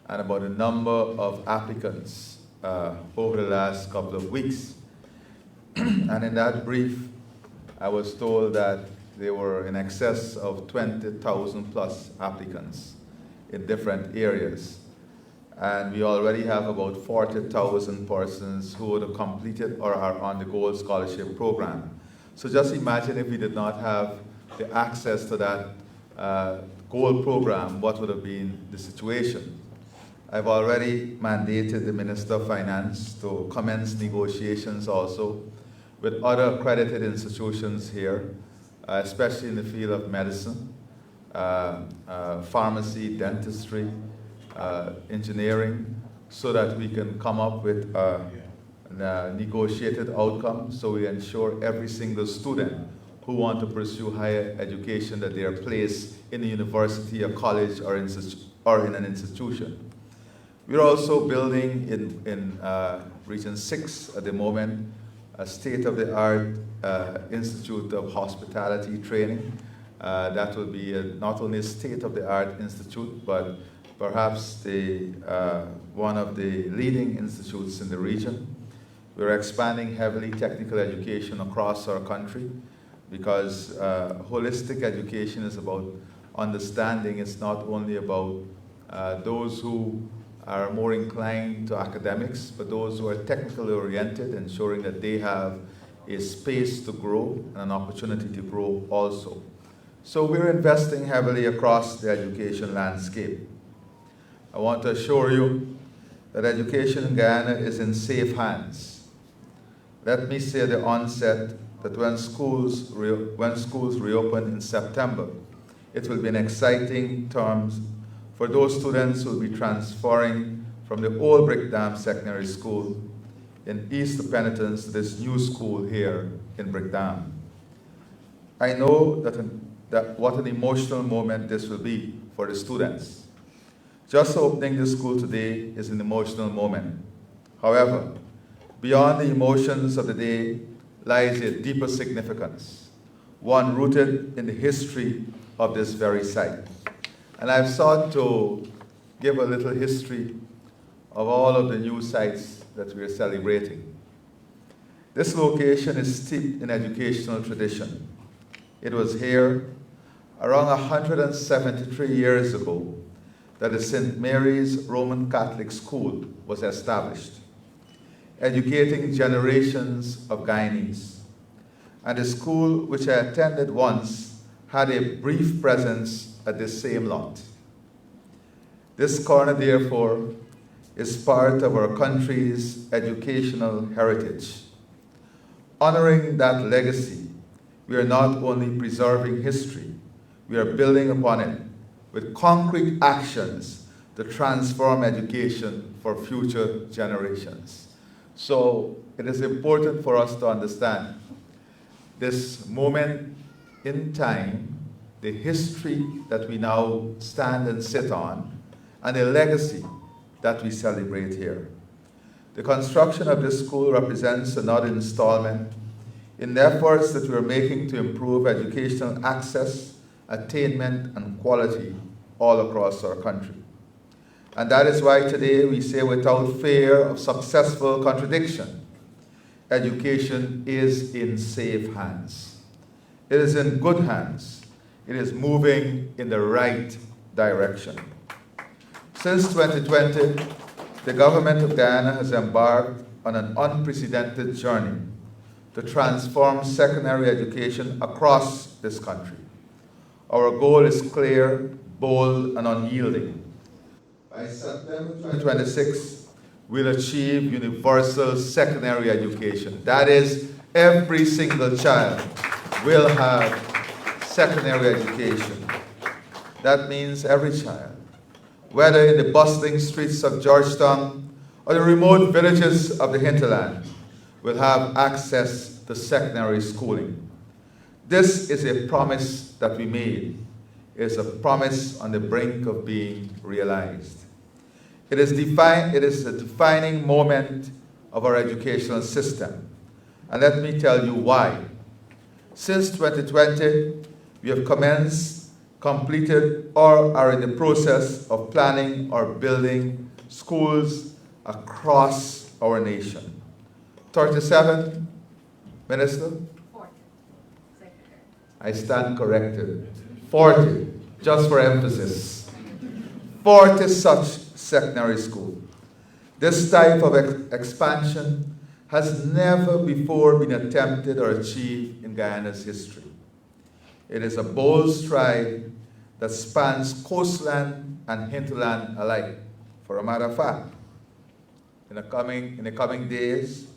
and about the number of applicants over the last couple of weeks. And in that brief, I was told that there were in excess of 20,000 plus applicants in different areas. And we already have about 40,000 persons who would have completed or are on the Gold Scholarship Program. So just imagine if we did not have the access to that Gold Program, what would have been the situation? I've already mandated the Minister of Finance to commence negotiations also with other accredited institutions here, especially in the field of medicine, pharmacy, dentistry, engineering, so that we can come up with a negotiated outcome, so we ensure every single student who want to pursue higher education that they are placed in a university, a college, or or in an institution. We're also building in Region 6 at the moment a state-of-the-art Institute of Hospitality Training. That will be not only a state-of-the-art institute, but perhaps one of the leading institutes in the region. We're expanding heavily technical education across our country because holistic education is about understanding. It's not only about those who are more inclined to academics, but those who are technically oriented, ensuring that they have a space to grow and an opportunity to grow also. So we're investing heavily across the education landscape. I want to assure you that education in Guyana is in safe hands. Let me say at the onset that when schools reopen in September, it will be an exciting time for those students who will be transferring from the old Brickdam Secondary School in East of Penitence to this new school here in Brickdam. I know that what an emotional moment this will be for the students. Just opening the school today is an emotional moment. However, beyond the emotions of the day lies a deeper significance, one rooted in the history of this very site. And I've sought to give a little history of all of the new sites that we are celebrating. This location is steeped in educational tradition. It was here around 173 years ago that the St. Mary's Roman Catholic School was established, educating generations of Guyanese. And the school, which I attended once, had a brief presence at this same lot. This corner, therefore, is part of our country's educational heritage. Honoring that legacy, we are not only preserving history, we are building upon it with concrete actions to transform education for future generations. So it is important for us to understand this moment in time, the history that we now stand and sit on, and the legacy that we celebrate here. The construction of this school represents another installment in the efforts that we are making to improve educational access, attainment, and quality all across our country. And that is why today we say without fear of successful contradiction, education is in safe hands. It is in good hands. It is moving in the right direction. Since 2020, the government of Guyana has embarked on an unprecedented journey to transform secondary education across this country. Our goal is clear, bold, and unyielding. By September 2026, we'll achieve universal secondary education. That is, every single child will have secondary education. That means every child, whether in the bustling streets of Georgetown or the remote villages of the hinterland, will have access to secondary schooling. This is a promise that we made. It is a promise on the brink of being realized. It is a defining moment of our educational system. And let me tell you why. Since 2020, we have commenced, completed, or are in the process of planning or building schools across our nation. 37, Minister? 40. Secretary. I stand corrected. 40, just for emphasis. 40 such secondary schools. This type of expansion has never before been attempted or achieved in Guyana's history. It is a bold stride that spans coastland and hinterland alike. For a matter of fact, in the coming days,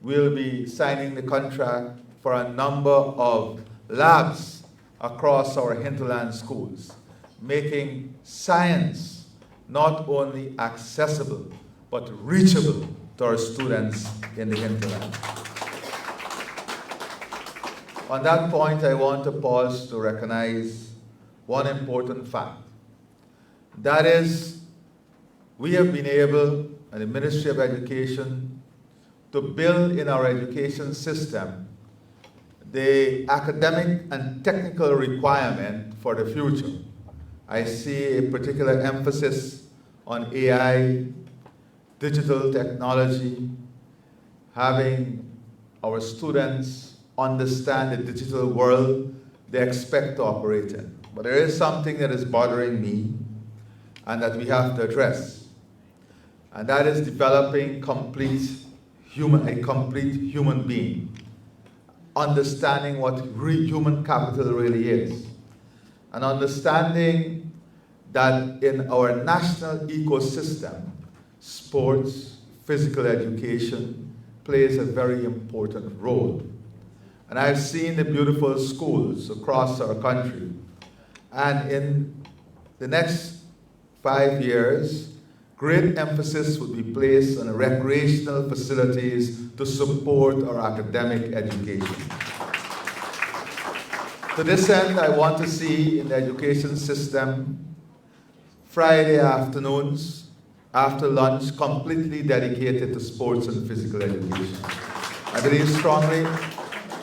we'll be signing the contract for a number of labs across our hinterland schools, making science not only accessible, but reachable to our students in the hinterland. On that point, I want to pause to recognize one important fact. That is, we have been able, and the Ministry of Education, to build in our education system the academic and technical requirement for the future. I see a particular emphasis on AI, digital technology, having our students understand the digital world they expect to operate in. But there is something that is bothering me and that we have to address. And that is developing a complete human being, understanding what human capital really is, and understanding that in our national ecosystem, sports, physical education plays a very important role. And I've seen the beautiful schools across our country. And in the next 5 years, great emphasis would be placed on recreational facilities to support our academic education. To this end, I want to see in the education system Friday afternoons after lunch completely dedicated to sports and physical education. I believe strongly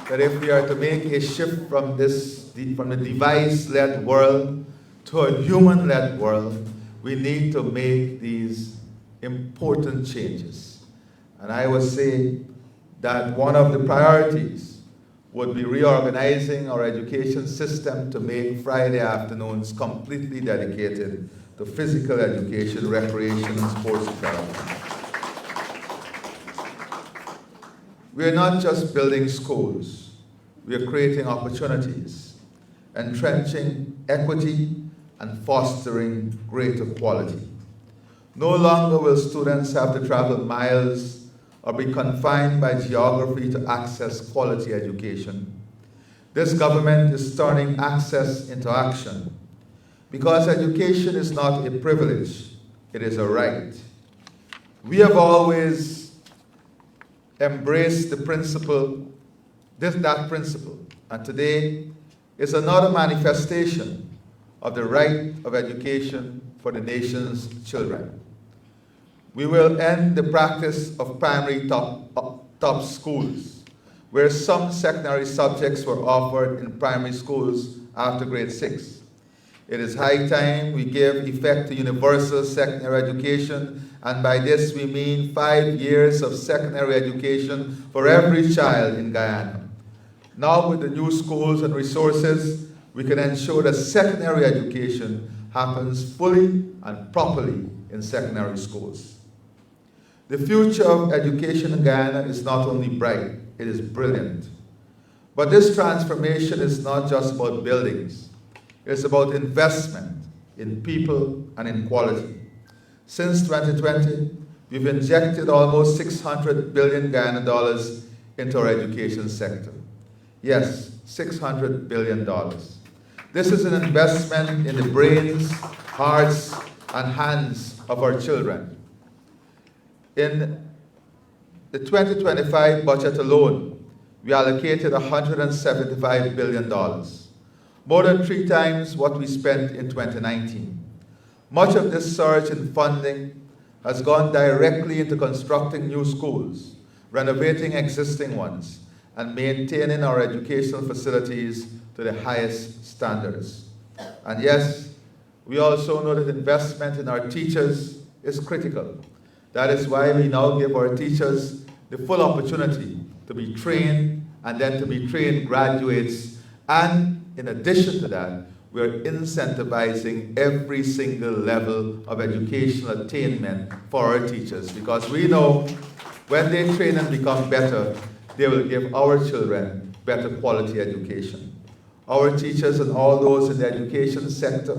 that if we are to make a shift from the device-led world to a human-led world, we need to make these important changes. And I would say that one of the priorities would be reorganizing our education system to make Friday afternoons completely dedicated to physical education, recreation, and sports development. We are not just building schools, we are creating opportunities, entrenching equity, and fostering greater quality. No longer will students have to travel miles or be confined by geography to access quality education. This government is turning access into action, because education is not a privilege, it is a right. We have always embraced the principle, that principle, and today is another manifestation of the right of education for the nation's children. We will end the practice of primary top schools, where some secondary subjects were offered in primary schools after grade 6. It is high time we give effect to universal secondary education, and by this we mean 5 years of secondary education for every child in Guyana. Now with the new schools and resources, we can ensure that secondary education happens fully and properly in secondary schools. The future of education in Guyana is not only bright, it is brilliant. But this transformation is not just about buildings. It's about investment in people and in quality. Since 2020, we've injected almost 600 billion Guyana dollars into our education sector. Yes, $600 billion. This is an investment in the brains, hearts, and hands of our children. In the 2025 budget alone, we allocated $175 billion, more than 3 times what we spent in 2019. Much of this surge in funding has gone directly into constructing new schools, renovating existing ones, and maintaining our educational facilities to the highest standards. And yes, we also know that investment in our teachers is critical. That is why we now give our teachers the full opportunity to be trained and then to be trained graduates. And in addition to that, we are incentivizing every single level of educational attainment for our teachers, because we know when they train and become better, they will give our children better quality education. Our teachers and all those in the education sector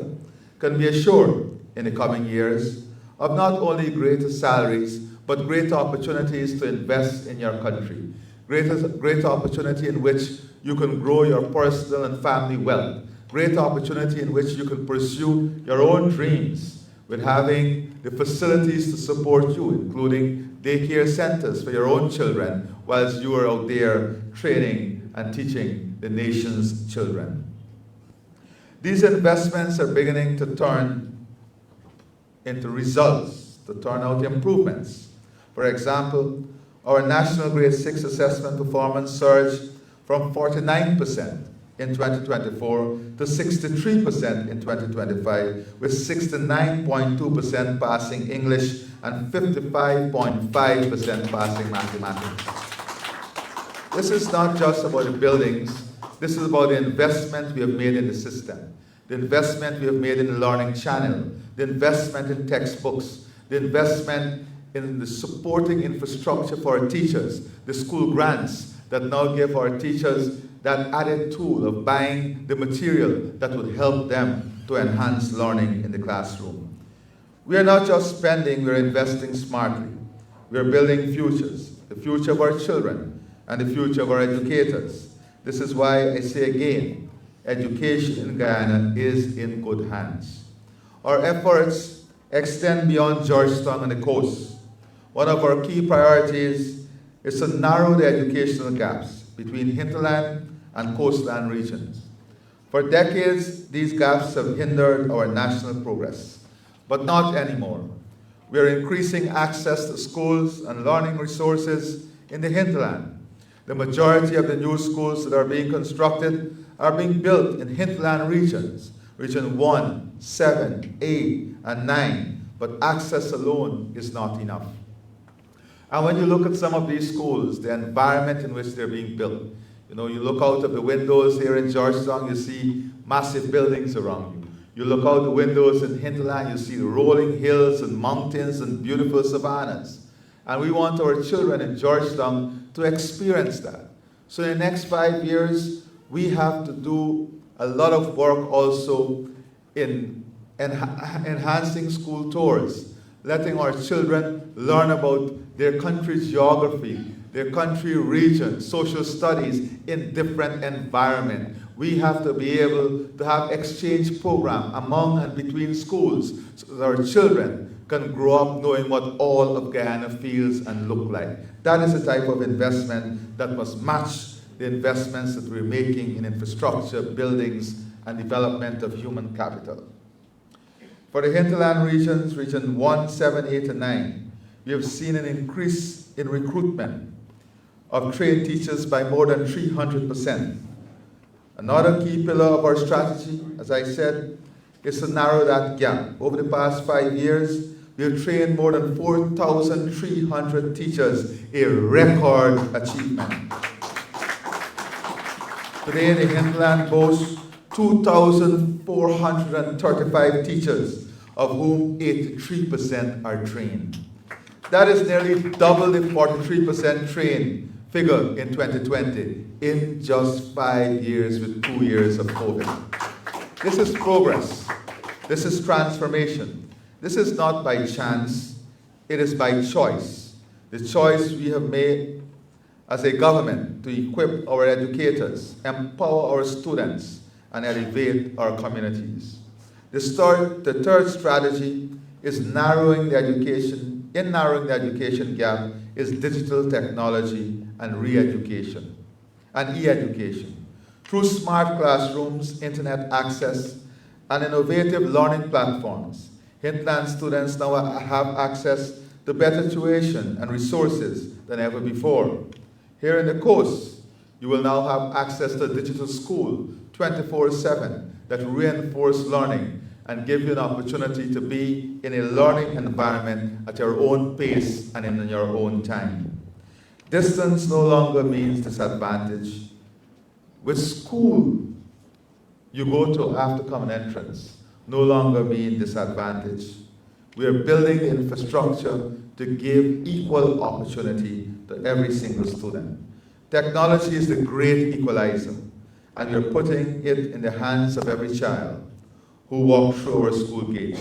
can be assured in the coming years of not only greater salaries, but greater opportunities to invest in your country. Greater opportunity in which you can grow your personal and family wealth. Greater opportunity in which you can pursue your own dreams with having the facilities to support you, including daycare centers for your own children, whilst you are out there training and teaching the nation's children. These investments are beginning to turn into results, to turn out improvements. For example, our national grade 6 assessment performance surged from 49% in 2024 to 63% in 2025, with 69.2% passing English and 55.5% passing mathematics. This is not just about the buildings, this is about the investment we have made in the system, the investment we have made in the learning channel, the investment in textbooks, the investment in the supporting infrastructure for our teachers, the school grants that now give our teachers that added tool of buying the material that would help them to enhance learning in the classroom. We are not just spending, we are investing smartly. We are building futures, the future of our children and the future of our educators. This is why I say again, education in Guyana is in good hands. Our efforts extend beyond Georgetown and the coast. One of our key priorities is to narrow the educational gaps between hinterland and coastland regions. For decades, these gaps have hindered our national progress, but not anymore. We are increasing access to schools and learning resources in the hinterland. The majority of the new schools that are being constructed are being built in hinterland regions, Region 1, 7, 8, and 9, but access alone is not enough. And when you look at some of these schools, the environment in which they're being built, you look out of the windows here in Georgetown, you see massive buildings around you. You look out the windows in hinterland, you see the rolling hills and mountains and beautiful savannas. And we want our children in Georgetown to experience that. So in the next 5 years, we have to do a lot of work also in enhancing school tours, letting our children learn about their country's geography, their country region, social studies in different environments. We have to be able to have exchange program among and between schools so that our children can grow up knowing what all of Guyana feels and look like. That is the type of investment that must match the investments that we're making in infrastructure, buildings, and development of human capital. For the hinterland regions, Region 1, 7, 8, and 9, we have seen an increase in recruitment of trained teachers by more than 300%. Another key pillar of our strategy, as I said, is to narrow that gap. Over the past 5 years, we have trained more than 4,300 teachers, a record achievement. Today, the hinterland boasts 2,435 teachers, of whom 83% are trained. That is nearly double the 43% trained figure in 2020 in just 5 years with 2 years of COVID. This is progress. This is transformation. This is not by chance. It is by choice. The choice we have made as a government to equip our educators, empower our students, and elevate our communities. The third strategy is narrowing the education gap is digital technology and re-education and e-education. Through smart classrooms, internet access, and innovative learning platforms, hinterland students now have access to better tuition and resources than ever before. Here in the coast, you will now have access to a digital school 24/7 that reinforce learning and give you an opportunity to be in a learning environment at your own pace and in your own time. Distance no longer means disadvantage. With school you go to after common entrance no longer mean disadvantage. We are building the infrastructure to give equal opportunity to every single student. Technology is the great equalizer, and we are putting it in the hands of every child who walk through our school gates.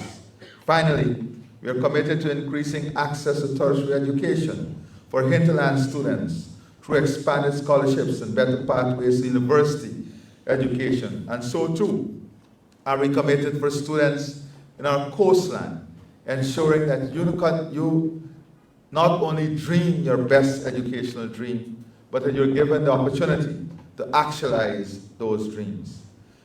Finally, we are committed to increasing access to tertiary education for hinterland students through expanded scholarships and better pathways to university education. And so too are we committed for students in our coastland, ensuring that you not only dream your best educational dream, but that you're given the opportunity to actualize those dreams.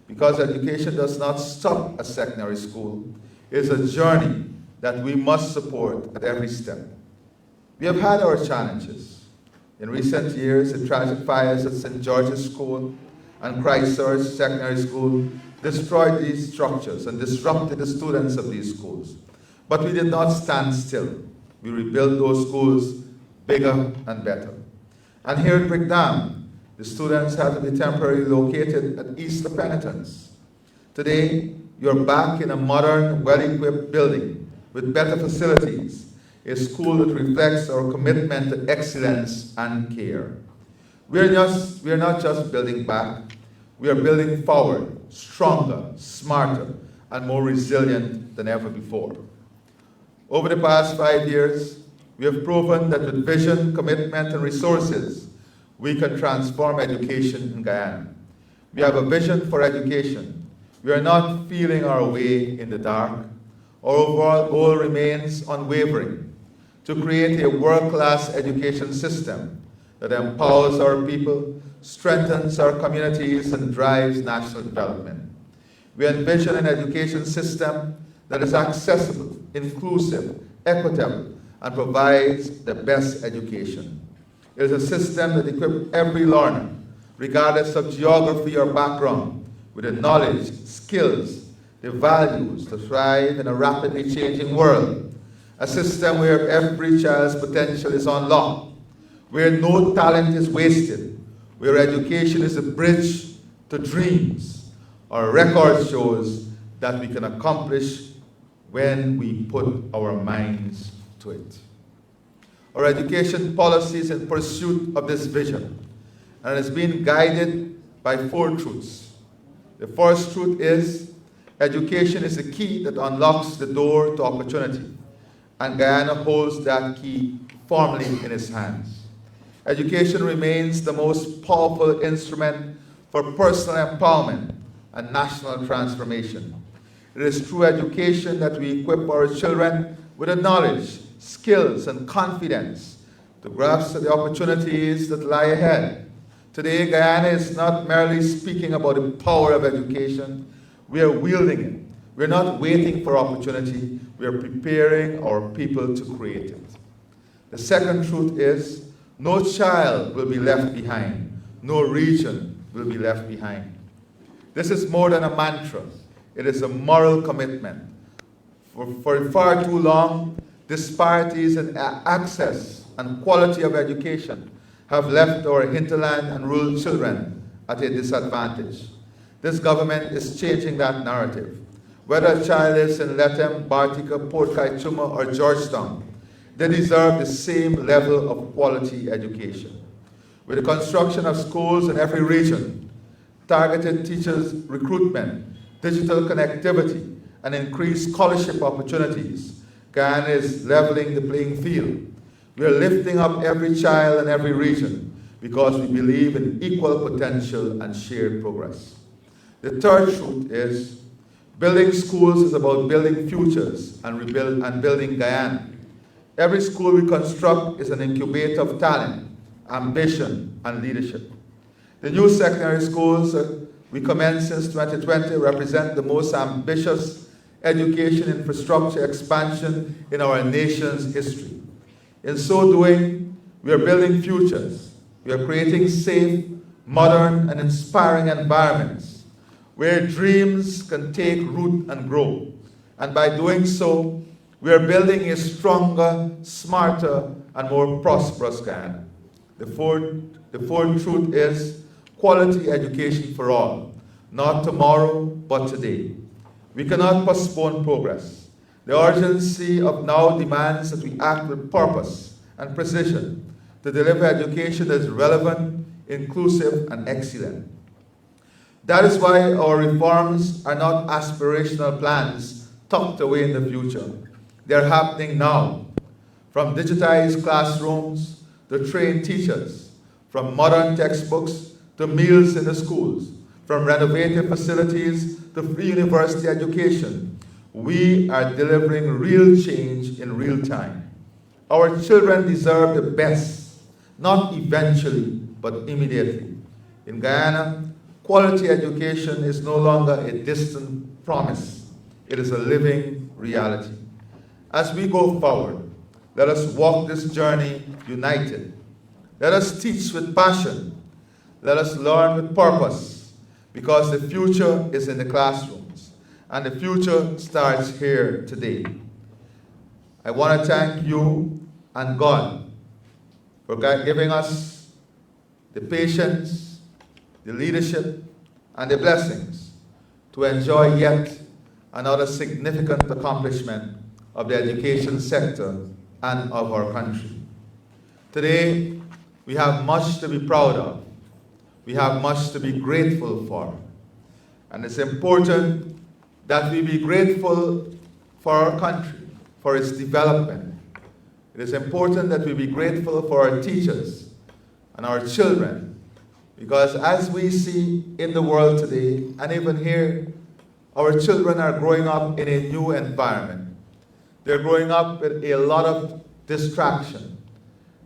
Because education does not stop at secondary school. It's a journey that we must support at every step. We have had our challenges. In recent years, the tragic fires at St. George's School and Christchurch Secondary School destroyed these structures and disrupted the students of these schools. But we did not stand still. We rebuilt those schools bigger and better. And here at Brickdam, the students had to be temporarily located at Easter Penitence. Today, you're back in a modern, well-equipped building with better facilities, a school that reflects our commitment to excellence and care. We are not just building back, we are building forward, stronger, smarter, and more resilient than ever before. Over the past 5 years, we have proven that with vision, commitment, and resources, we can transform education in Guyana. We have a vision for education. We are not feeling our way in the dark. Our overall goal remains unwavering: to create a world-class education system that empowers our people, strengthens our communities, and drives national development. We envision an education system that is accessible, inclusive, equitable, and provides the best education. It is a system that equips every learner, regardless of geography or background, with the knowledge, skills, the values to thrive in a rapidly changing world. A system where every child's potential is unlocked, where no talent is wasted, where education is a bridge to dreams. Our record shows that we can accomplish when we put our minds to it. Our education policy is in pursuit of this vision, and is being guided by 4 truths. The first truth is, education is the key that unlocks the door to opportunity, and Guyana holds that key firmly in its hands. Education remains the most powerful instrument for personal empowerment and national transformation. It is through education that we equip our children with the knowledge, skills, and confidence to grasp the opportunities that lie ahead. Today, Guyana is not merely speaking about the power of education, we are wielding it. We're not waiting for opportunity, we are preparing our people to create it. The second truth is, no child will be left behind, no region will be left behind. This is more than a mantra, it is a moral commitment. For far too long, disparities in access and quality of education have left our hinterland and rural children at a disadvantage. This government is changing that narrative. Whether a child is in Lethem, Bartica, Port Kaituma, or Georgetown, they deserve the same level of quality education. With the construction of schools in every region, targeted teachers recruitment, digital connectivity, and increased scholarship opportunities, Guyana is leveling the playing field. We are lifting up every child in every region because we believe in equal potential and shared progress. The third truth is, building schools is about building futures and building Guyana. Every school we construct is an incubator of talent, ambition, and leadership. The new secondary schools we commenced since 2020 represent the most ambitious education infrastructure expansion in our nation's history. In so doing, we are building futures. We are creating safe, modern, and inspiring environments where dreams can take root and grow. And by doing so, we are building a stronger, smarter, and more prosperous Guyana. The fourth truth is quality education for all, not tomorrow, but today. We cannot postpone progress. The urgency of now demands that we act with purpose and precision to deliver education that is relevant, inclusive, and excellent. That is why our reforms are not aspirational plans tucked away in the future. They are happening now. From digitized classrooms to trained teachers, from modern textbooks to meals in the schools, from renovated facilities to free university education, we are delivering real change in real time. Our children deserve the best, not eventually, but immediately. In Guyana, quality education is no longer a distant promise. It is a living reality. As we go forward, let us walk this journey united. Let us teach with passion. Let us learn with purpose, because the future is in the classrooms, and the future starts here today. I want to thank you and God for giving us the patience, the leadership, and the blessings to enjoy yet another significant accomplishment of the education sector and of our country. Today, we have much to be proud of. We have much to be grateful for. And it's important that we be grateful for our country, for its development. It is important that we be grateful for our teachers and our children, because as we see in the world today, and even here, our children are growing up in a new environment. They're growing up with a lot of distraction.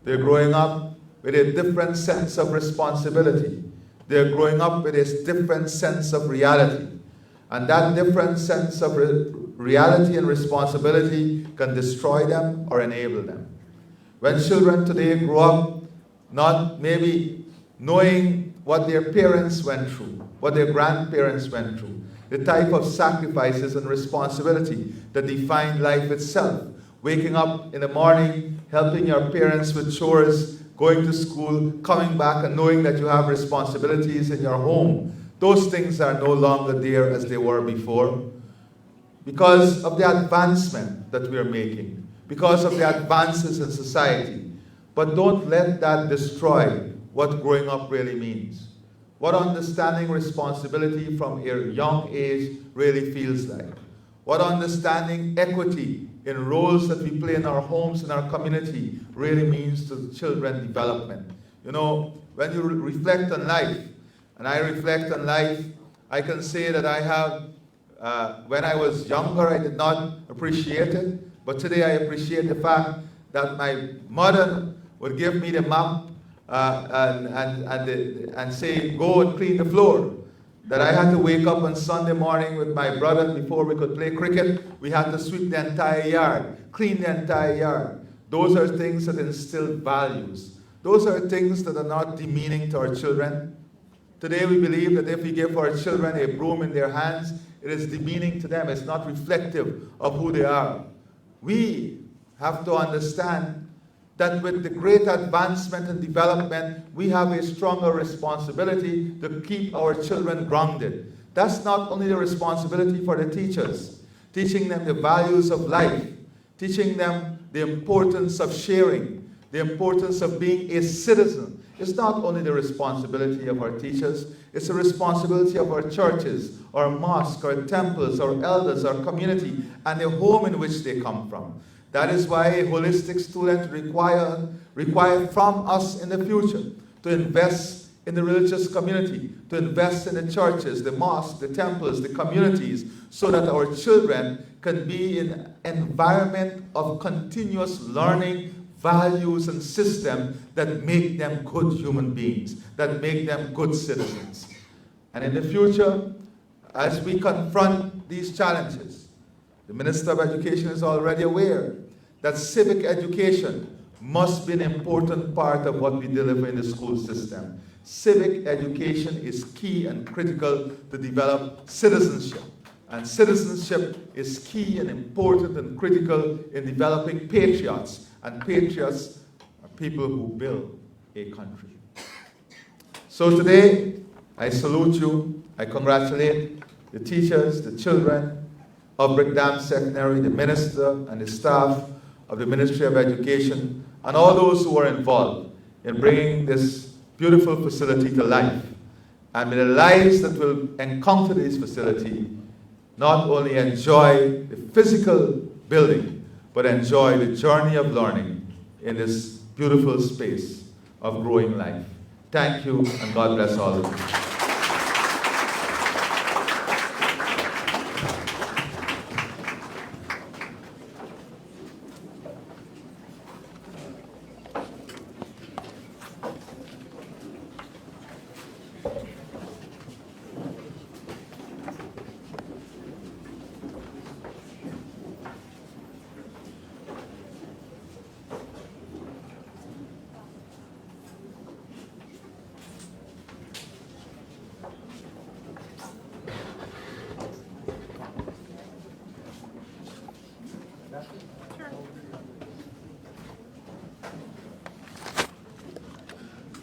They're growing up with a different sense of responsibility. They're growing up with a different sense of reality. And that different sense of reality and responsibility can destroy them or enable them. When children today grow up not maybe knowing what their parents went through, what their grandparents went through, the type of sacrifices and responsibility that define life itself. Waking up in the morning, helping your parents with chores, going to school, coming back and knowing that you have responsibilities in your home. Those things are no longer there as they were before, because of the advancement that we are making, because of the advances in society. But don't let that destroy what growing up really means, what understanding responsibility from a young age really feels like, what understanding equity in roles that we play in our homes and our community really means to children's development. You know, when you reflect on life, and I reflect on life, I can say that I have, when I was younger, I did not appreciate it, but today I appreciate the fact that my mother would give me the map and say, go and clean the floor. That I had to wake up on Sunday morning with my brother before we could play cricket. We had to sweep the entire yard, clean the entire yard. Those are things that instill values. Those are things that are not demeaning to our children. Today we believe that if we give our children a broom in their hands, it is demeaning to them. It's not reflective of who they are. We have to understand that with the great advancement and development, we have a stronger responsibility to keep our children grounded. That's not only the responsibility for the teachers, teaching them the values of life, teaching them the importance of sharing, the importance of being a citizen. It's not only the responsibility of our teachers, it's the responsibility of our churches, our mosques, our temples, our elders, our community, and the home in which they come from. That is why a holistic student require from us in the future to invest in the religious community, to invest in the churches, the mosques, the temples, the communities, so that our children can be in an environment of continuous learning, values, and systems that make them good human beings, that make them good citizens. And in the future, as we confront these challenges, the Minister of Education is already aware that civic education must be an important part of what we deliver in the school system. Civic education is key and critical to develop citizenship. And citizenship is key and important and critical in developing patriots. And patriots are people who build a country. So today, I salute you. I congratulate the teachers, the children of Brickdam Secondary, the minister and the staff of the Ministry of Education, and all those who are involved in bringing this beautiful facility to life. And may the lives that will encounter this facility not only enjoy the physical building, but enjoy the journey of learning in this beautiful space of growing life. Thank you, and God bless all of you.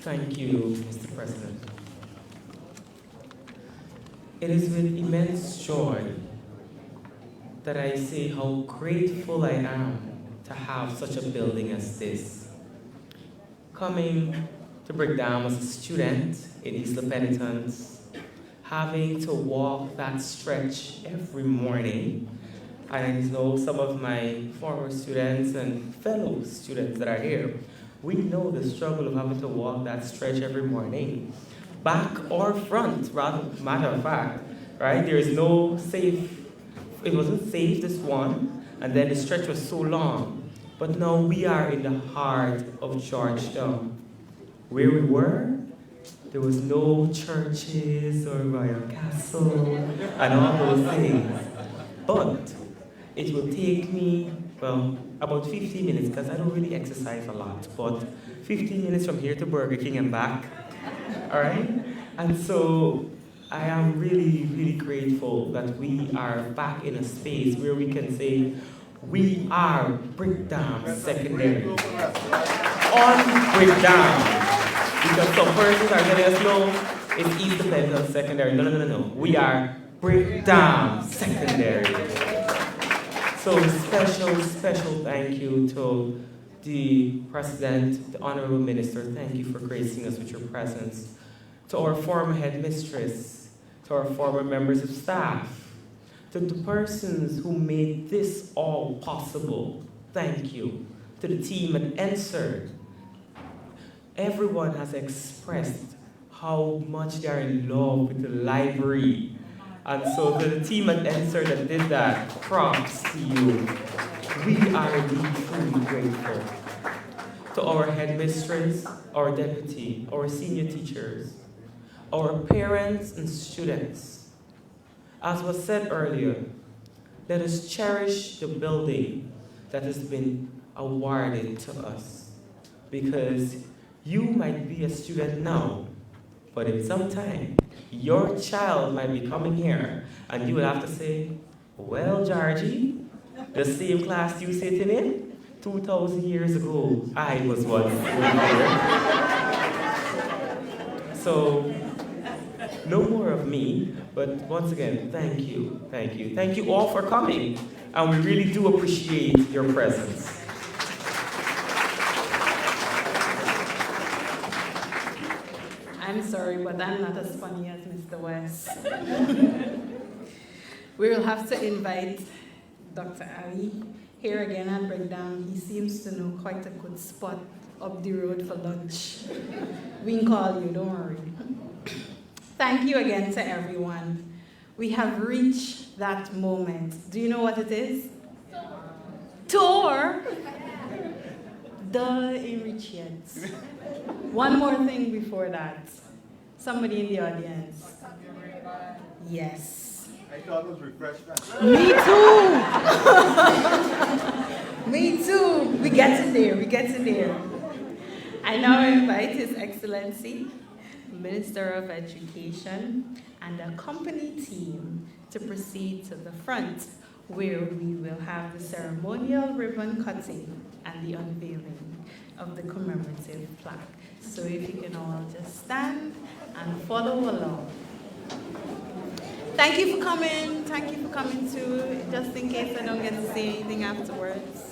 Thank you, Mr. President. It is with immense joy that I say how grateful I am to have such a building as this. Coming to Brickdam as a student in East La Penitence, having to walk that stretch every morning. I know some of my former students and fellow students that are here, we know the struggle of having to walk that stretch every morning. Back or front, rather, matter of fact, right? There is no safe, it wasn't safe, this one, and then the stretch was so long. But now we are in the heart of Georgetown. Where we were, there was no churches or royal castle and all those things. But it will take me, well, about 15 minutes, because I don't really exercise a lot, but 15 minutes from here to Burger King and back, all right? And so I am really, really grateful that we are back in a space where we can say, we are Brickdam Secondary. On Brickdam. Because some persons are letting us know it's East Penitence Secondary. No. We are Brickdam Secondary. So special thank you to the President, the Honorable Minister. Thank you for gracing us with your presence. To our former headmistress, to our former members of staff, to the persons who made this all possible. Thank you. To the team at NSERD. Everyone has expressed how much they are in love with the library. And so to the team at NSERD that did that, props to you. We are indeed truly grateful. To our headmistress, our deputy, our senior teachers, our parents and students. As was said earlier, let us cherish the building that has been awarded to us. Because you might be a student now, but in some time, your child might be coming here, and you will have to say, well, Georgie, the same class you sitting in, 2,000 years ago, I was once here. So, no more of me, but once again, thank you. Thank you all for coming, and we really do appreciate your presence. I'm sorry, but I'm not as funny as Mr. West. We will have to invite Dr. Ali here again at Brickdam. He seems to know quite a good spot up the road for lunch. We can call you, don't worry. Thank you again to everyone. We have reached that moment. Do you know what it is? Tour! The enrichments. One more thing before that. Somebody in the audience. Yes. I thought it was refreshment. Me too. Me too. We get in there. I now invite His Excellency, Minister of Education, and the company team to proceed to the front, where we will have the ceremonial ribbon cutting and the unveiling of the commemorative plaque. So if you can all just stand and follow along. Thank you for coming. Thank you for coming too, just in case I don't get to say anything afterwards.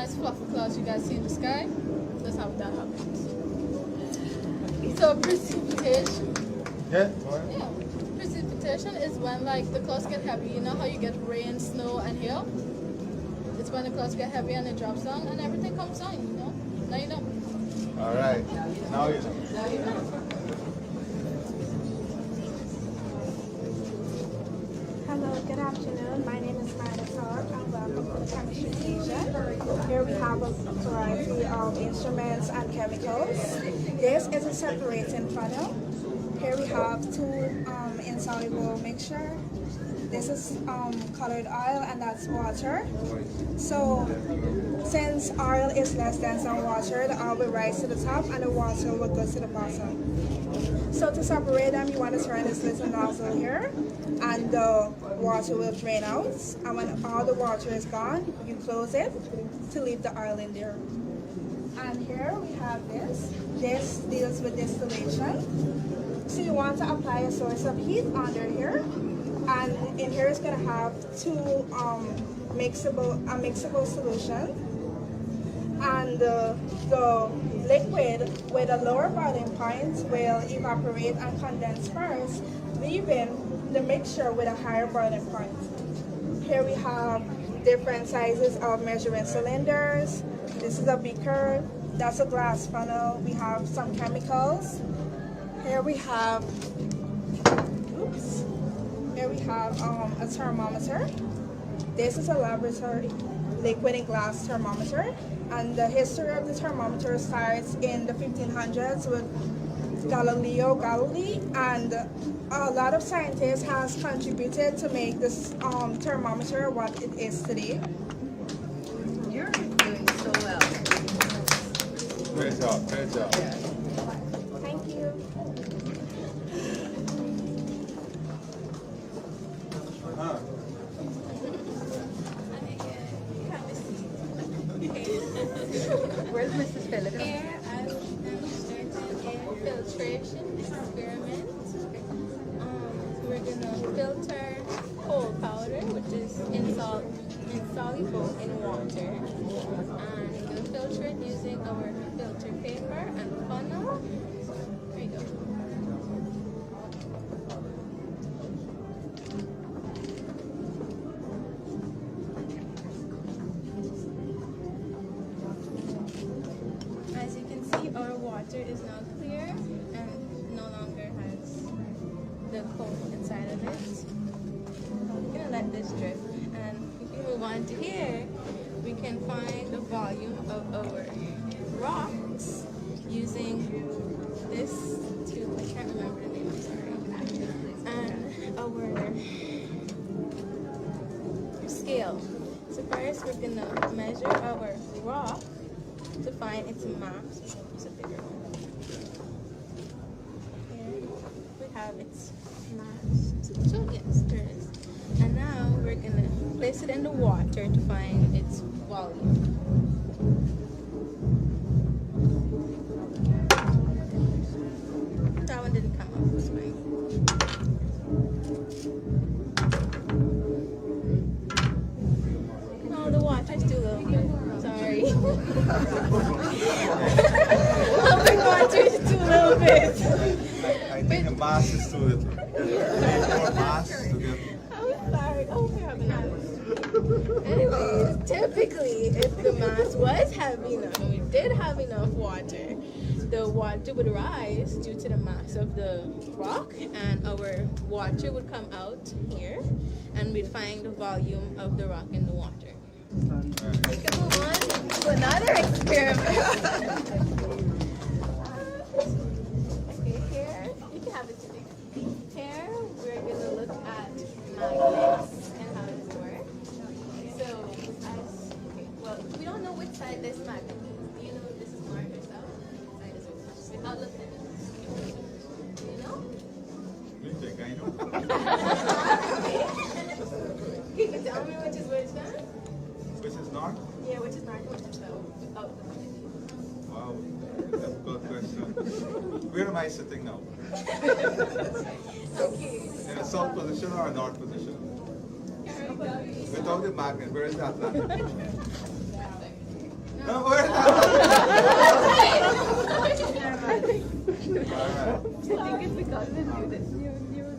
nice fluffy clouds you guys see in the sky. That's how that happens. So precipitation. Yeah. Yeah. Precipitation is when like the clouds get heavy. You know how you get rain, snow, and hail? It's when the clouds get heavy and it drops down and everything comes down, you know? Now you know. All right. Now you know. Now you know. Hello, good afternoon. My name is Myra Clark and welcome to the chemistry station. Here we have a variety of instruments and chemicals. This is a separating funnel. Here we have two insoluble mixture. This is colored oil and that's water. So since oil is less dense than water, the oil will rise to the top and the water will go to the bottom. So to separate them, you want to turn this little nozzle here and the water will drain out. And when all the water is gone, you close it to leave the oil in there. And here we have this. This deals with distillation. So you want to apply a source of heat under here. And in here it's going to have two mixable solution. And the liquid with a lower boiling point will evaporate and condense first, leaving the mixture with a higher boiling point. Here we have different sizes of measuring cylinders. This is a beaker. That's a glass funnel. We have some chemicals. Here we have, Here we have a thermometer. This is a laboratory liquid and glass thermometer. And the history of the thermometer starts in the 1500s with Galileo Galilei. And a lot of scientists has contributed to make this thermometer what it is today. You're doing so well. Great job. Great job. Yeah. Thank you. Where's Mrs. Phillips? Here I'm demonstrating a filtration experiment. We're gonna filter coal powder, which is insoluble in water, and we're gonna filter it using our filter paper and funnel. There you go. As you can see, our water is now clear and no longer has the coal inside of it. We're gonna let this drip, and if we move on to here, we can find the volume of our rocks using this tool. I can't remember the name, I'm sorry. And our scale. So first, we're gonna measure our rock to find its mass. It's a bigger one. Here we have its mass. So yes, there it is. And now we're gonna place it in the water to find its volume. That one didn't come up, it's fine. Oh, the water's too low. Sorry. Oh, the water is too little bit. I think the mass is too little. More mass to get. I'm sorry. Oh, we're having that. Anyways, typically, if the mass was heavy enough, and we did have enough water, the water would rise due to the mass of the rock, and our water would come out here, and we'd find the volume of the rock in the water. We can move on to another experiment. Okay, here, you can have it today. Here, we're going to look at magnets and how this works. So, well, we don't know which side this magnet is. Do you know if this is north or south? Side is which? Without looking at it. Do you know? You think I know? Can you tell me which is which then? Which is north? Yeah, which is north and which is south? Without looking at it. Wow, difficult question. Where am I sitting now? Okay. In a south position or a north position? Without the magnet, where is that magnet? No, where is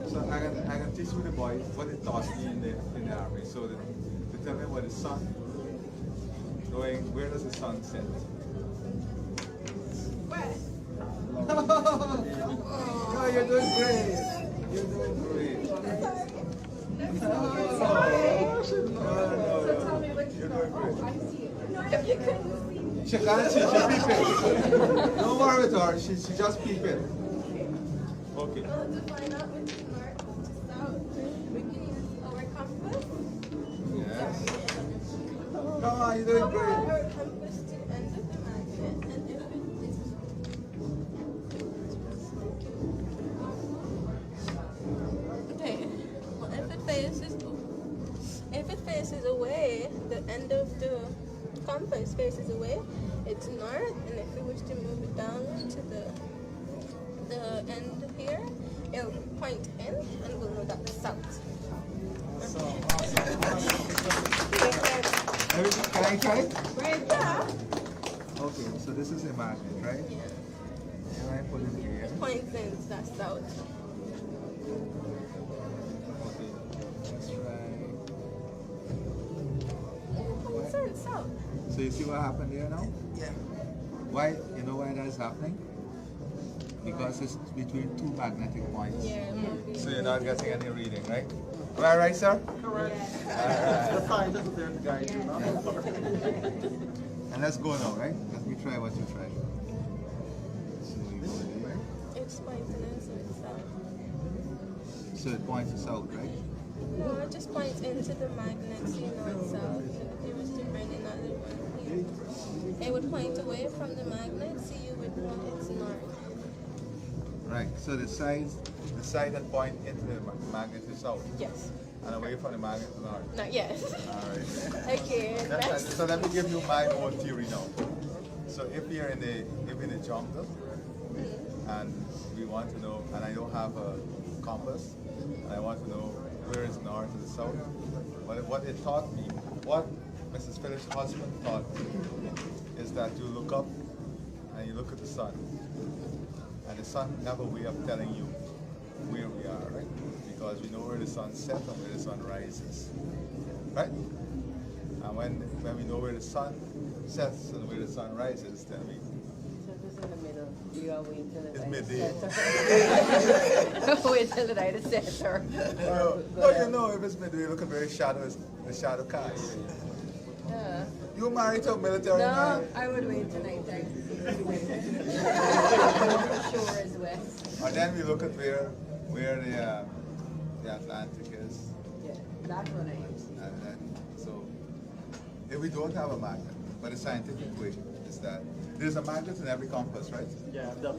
So I can teach you the boys what it taught me in the army. So they tell me what the sun, knowing where does the sun set? Oh, you're doing great. You're doing great. She can't see, she's peeping. Don't worry with her, she's just peeping. Okay. To find out which is north, which is south, we can use our compass. Yes. Come on, you're doing Our great. compass to the end of the magnet, and if it is okay, well, if it faces away, the end of the compass faces away, it's north, and if we wish to move it down to the end here, it'll point in, and we'll know that's south. Everything, can I try it? Right there. Okay, so this is a magnet, right? Yeah. And I put it here. Points in, that's south. Okay, let's try. Points in, south. So you see what happened there now? Yeah. Why? You know why that is happening? Because it's between two magnetic points. Yeah. So you're not getting any reading, right? Am I right, sir? Correct. The scientist is there to guide you. And let's go now, right? Let me try what you tried. So you go there. It's pointing in, so it's south. So it points to south, right? No, it just points into the magnet, so you know it's south. If you was to bring another one here, it would point away from the magnet, so you would know it's north. Right. So the side that point into the magnet is south, Yes. and away from the magnet is north. Not yes. All right. Okay. Next. So let me give you my own theory now. So if you're in the jungle, and we want to know, and I don't have a compass, and I want to know where is north and south, what it taught me, what Mrs. Phillips' husband taught me, is that you look up and you look at the sun, and the sun have a way of telling you where we are, right? Because we know where the sun sets and where the sun rises, right? And when we know where the sun sets and where the sun rises, then we So this in the middle. You are waiting till the It's light midday. sets. Wait till the light sets. Or you know, if it's midday, look at very the shadow cast. Yeah. You married to a military No, man. I would wait till night time to see the shore is west. And then we look at where the Atlantic is. Yeah, that one I use. And then, so, if we don't have a magnet, but the scientific way is that there's a magnet in every compass, right? Yeah, the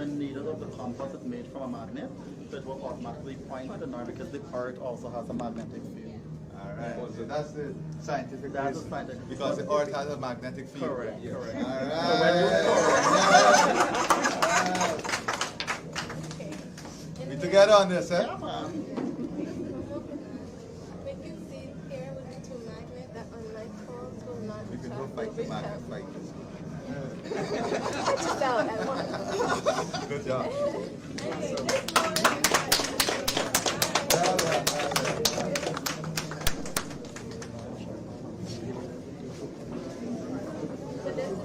needle of the compass is made from a magnet, so it will automatically point to the north because the earth also has a magnetic field. All right. So that's the scientific That's reason. the scientific Because the earth has a magnetic field. Correct, correct. All So when you- right. We together on this, eh? Yeah, man. We can see here with the two magnets that unlike poles will not We can go attract fight the big magnet help. fight. Just out at once. Good job. So this is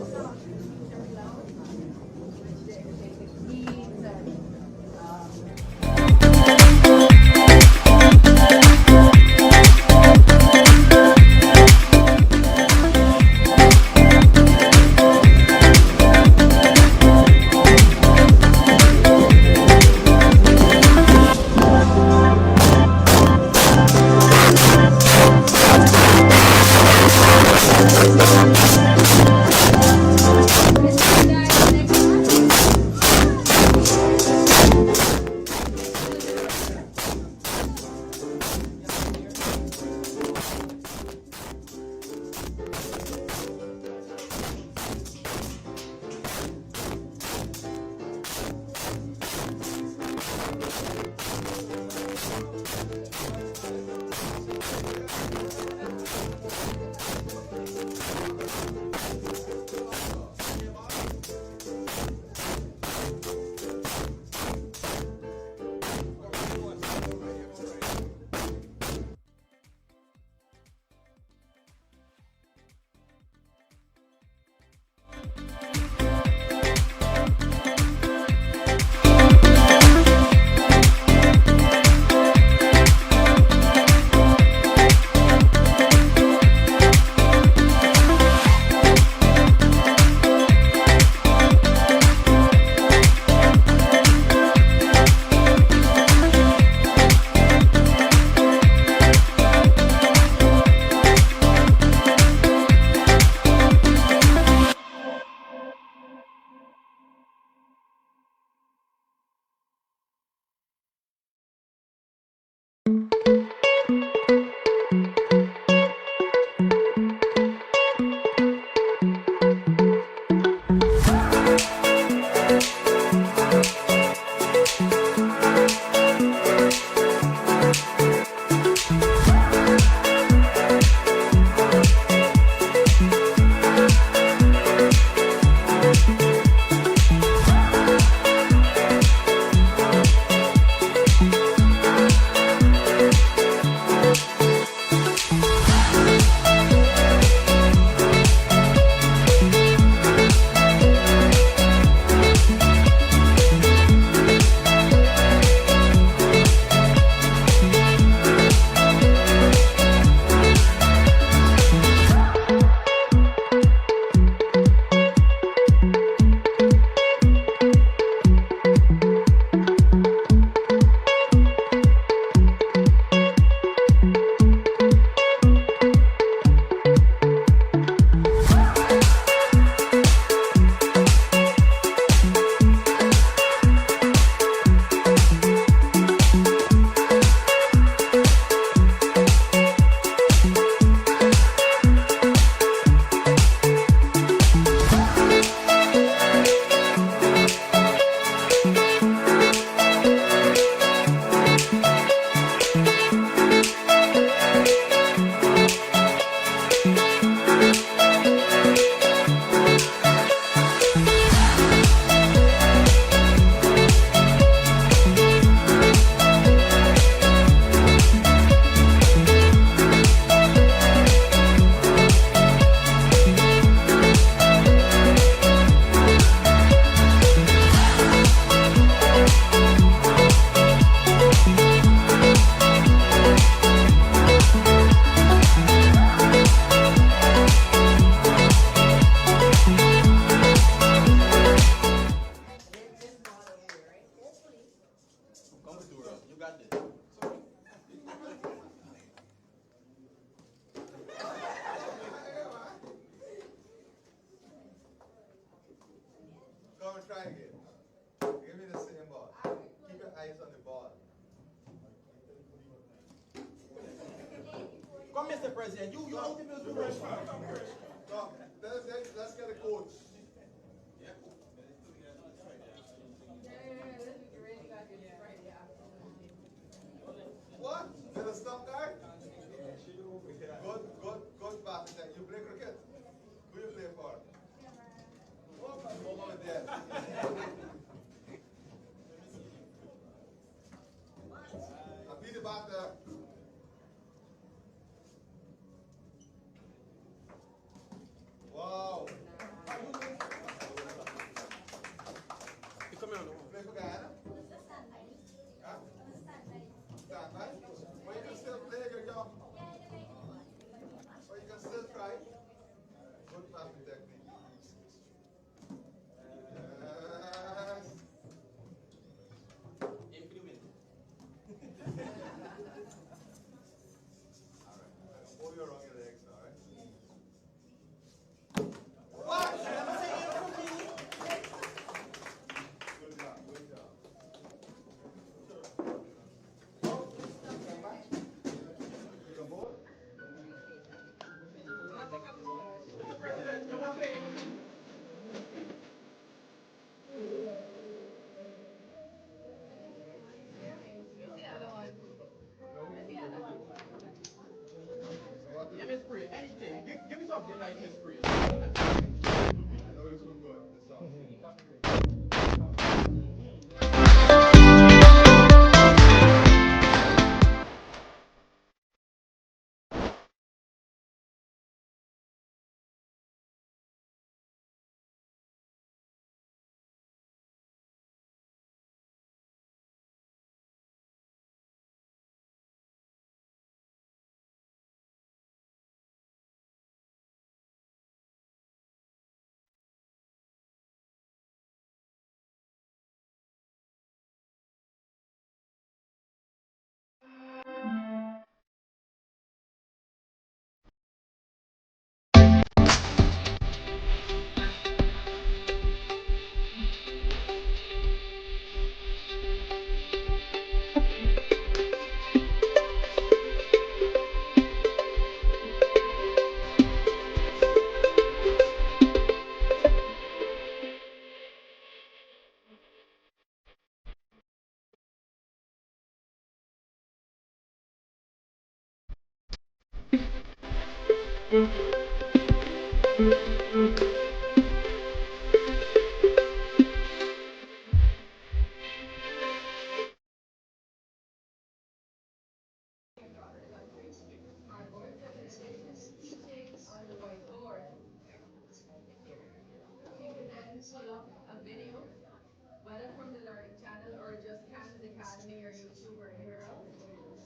whether from the Learning Channel or just Cannes Academy or YouTube or anywhere else,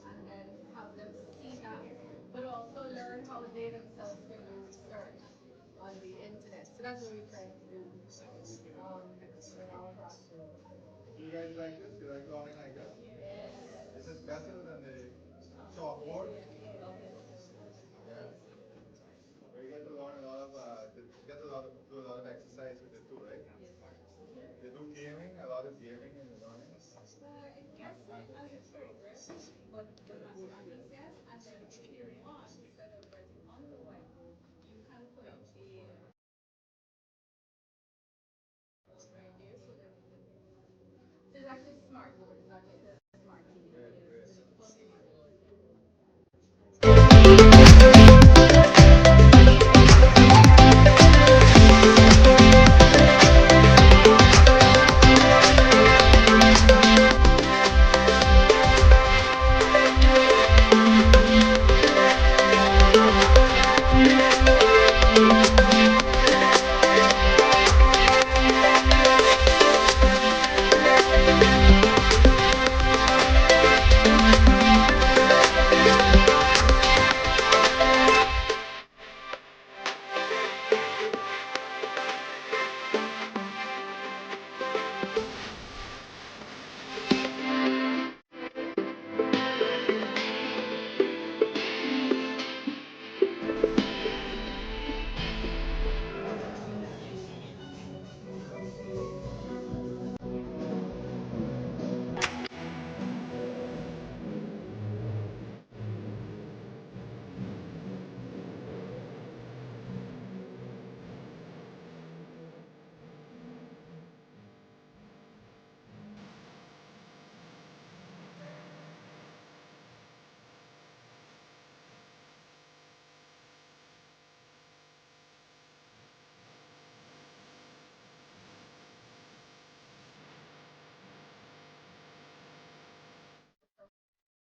and then have them see that, but also learn how they themselves can do research on the internet. So that's what we're trying to do in our classroom. You guys like this? You like learning like this? Is this better than the chalkboard? Yeah. Well, you get to learn a lot of, do a lot of exercise with it too, right? They do gaming, a lot of gaming in the learning. It gets it as a program, but the mathematics yes, and then if you want, instead of writing on the whiteboard, you can put up a right there so that it's actually smart board, it's not just a smart TV. It's a full smart board.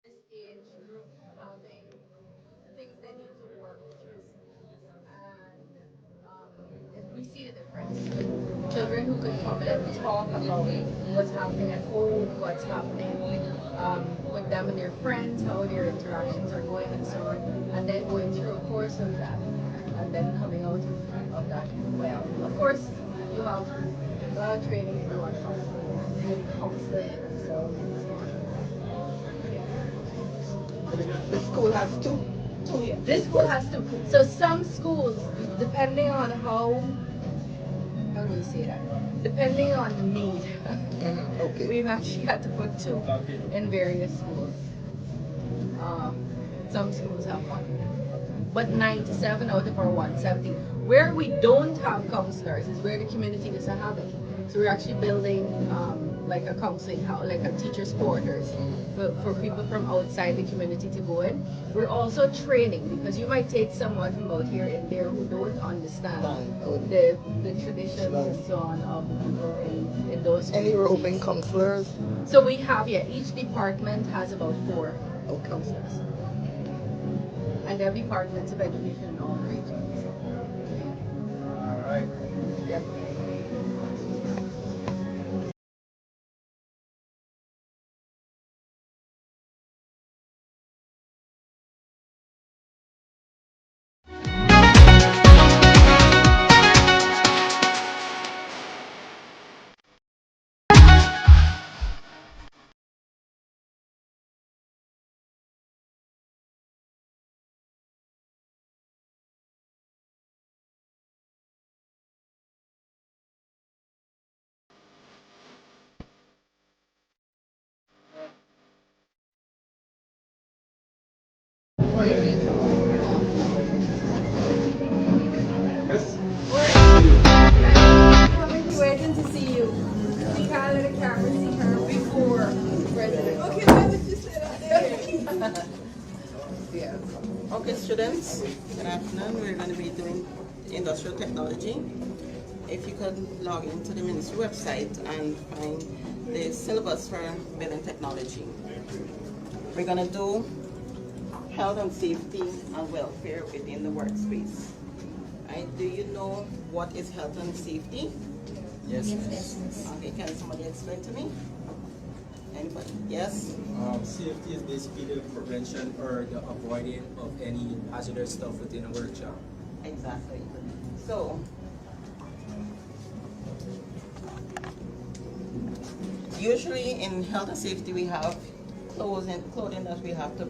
This age group having things they need to work through. And we see the difference. Children who could come and talk about what's happening at home, what's happening with them and their friends, how their interactions are going and so on. And then going through a course of that. And then coming out of that well. Of course, you have a lot of training for what counseling and so on. The school has two. This school has to. So some schools, depending on how do we say that? Depending on the need, Okay. we've actually had to put two in various schools. Some schools have one. But 97 out of our 170. Where we don't have counselors is where the community doesn't have it. So we're actually building like a counseling house, like a teacher's quarters for people from outside the community to go in. We're also training because you might take someone from out here and there who don't understand the traditions and so on of people in those. Any roving counselors? So we have, each department has about 4 counselors. And there are departments of education in all regions. All right. Yep. We're waiting to see you. We can't let the camera see her before the president. Okay, why would you say that there? Yeah. Okay, students, good afternoon. We're going to be doing industrial technology. If you could log into the ministry website and find the syllabus for building technology. We're going to do health and safety and welfare within the workspace. Right? Do you know what is health and safety? Yes. Okay, can somebody explain to me? Anybody? Yes? Safety is basically the prevention or the avoiding of any hazardous stuff within a workshop. Exactly. So, usually in health and safety we have clothing that we have to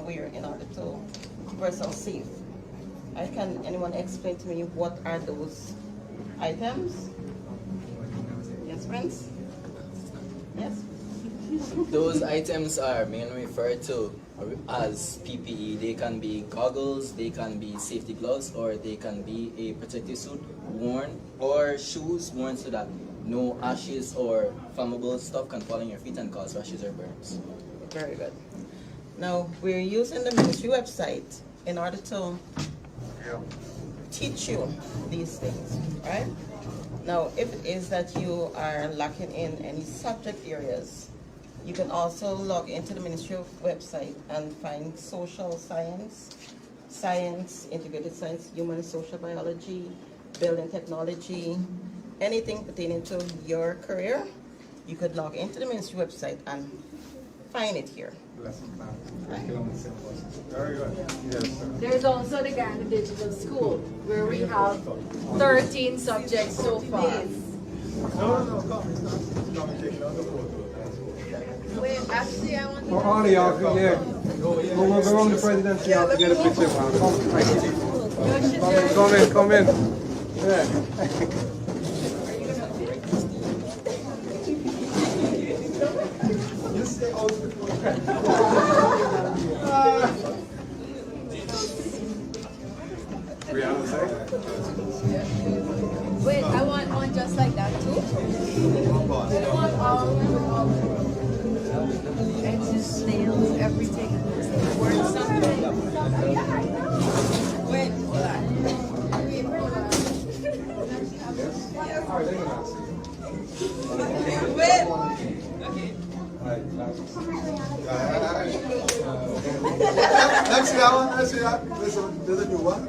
wear in order to keep ourselves safe. Can anyone explain to me what are those items? Yes, friends? Yes? Those items are mainly referred to as PPE. They can be goggles, they can be safety gloves, or they can be a protective suit worn, or shoes worn so that no ashes or flammable stuff can fall on your feet and cause rashes or burns. Very good. Now, we're using the ministry website in order to teach you these things, right? Now, if it is that you are lacking in any subject areas, you can also log into the ministry website and find social science, integrated science, human and social biology, building technology, anything pertaining to your career. You could log into the ministry website and find it here. Very good. Yes, sir. There's also the Ghana Digital School, where we have 13 subjects so far. No, come. It's coming, taking on the photo. Wait, actually, I want to. For all of y'all, yeah. Go around the president, you have to get a picture, man. Come in. Yeah. You stay out Wait, I want one just like that too. I want it's just nails, everything. Word something. Wait, hold on. Wait. Okay. Let's see that one. Let's see that. There's a new one.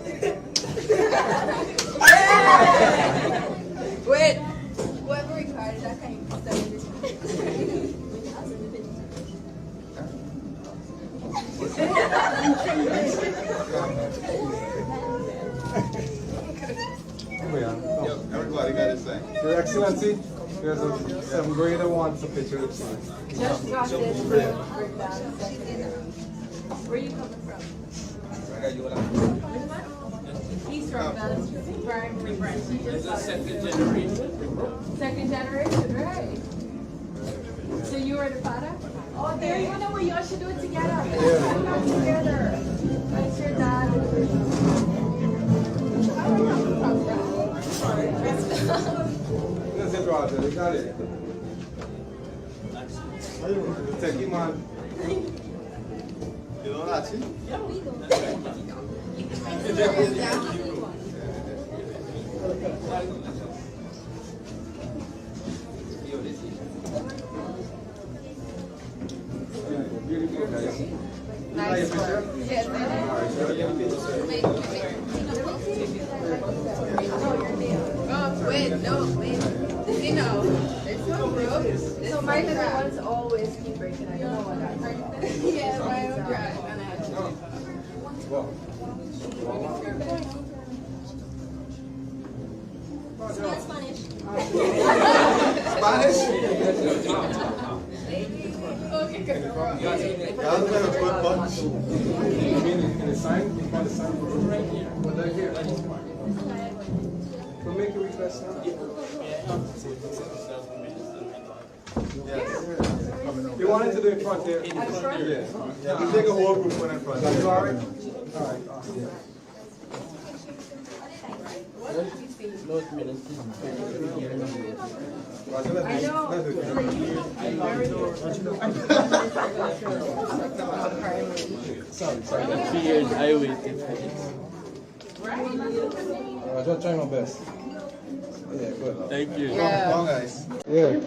Wait. Whoever recorded that, can you put that in this? Everybody got his thing. Your Excellency, there's a 7th grader wants a picture of you. Just got this from Brickdam. Where are you coming from? He's from the primary branch. He just got Second generation. Second generation, right? So you were the father? Oh, there you know what y'all should do it together. Come back together. That's your dad. That's it, brother. You got it. Take him on. You know that, see? Beautiful, guys. Nice work. Yes, Oh, wait, no, wait. You know, it's so gross. So my little ones always keep breaking. I don't know what that's. Yeah, my own crack. And I had to. Spanish? Okay, good. That's a good bunch. Can you sign? You want to sign? Right here. What right here? We'll make a request now. Yes. You wanted to do it in front here? In front? Yeah. We take a whole group one in front. Are you all right? All right, awesome. I know. So Sorry. The 3 years I waited for this. I'm just trying my best. Yeah, good. Thank you. Yeah. Come on, guys. Yeah.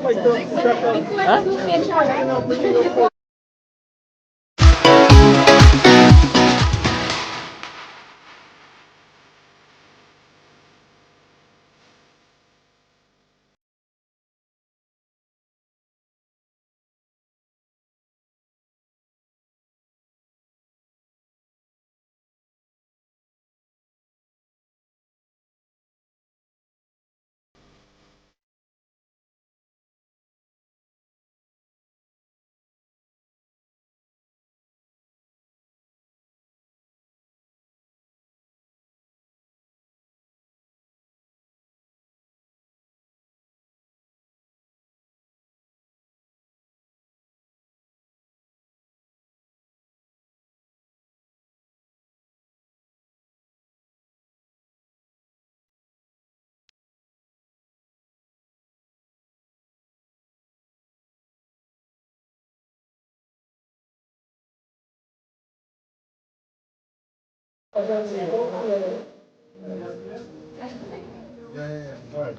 Yeah. All right.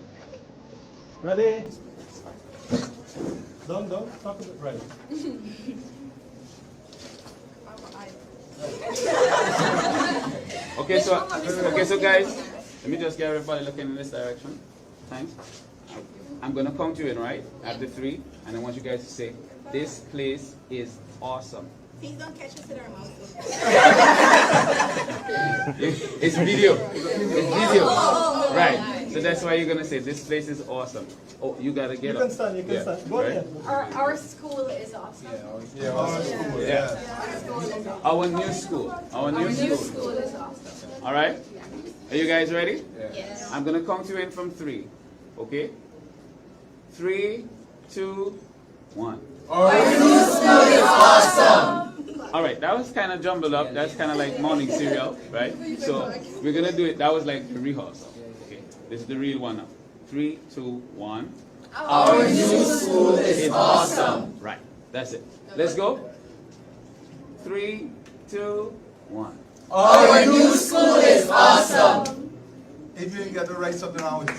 Ready? Don't talk about right. Okay, so guys, let me just get everybody looking in this direction. Thanks. I'm gonna count you in, right? After 3, and I want you guys to say, "This place is awesome." Please don't catch us in our mouth. It's video. It's video. Right. So that's why you're gonna say, "This place is awesome." Oh, you gotta get up. You can stand. Go ahead. Our school is awesome. Yeah, our school. Yeah. Our new school. Our new school. Is awesome. All right. Are you guys ready? Yes. I'm gonna count you in from 3. Okay. 3, 2, 1. Our new school is awesome. All right, that was kind of jumbled up. That's kind of like morning cereal, right? So we're gonna do it. That was like the rehearsal. Okay, this is the real one now. 3, 2, 1. Our new school is awesome. Right, that's it. Let's go. 3, 2, 1. Our new school is awesome. If you didn't get to write something down with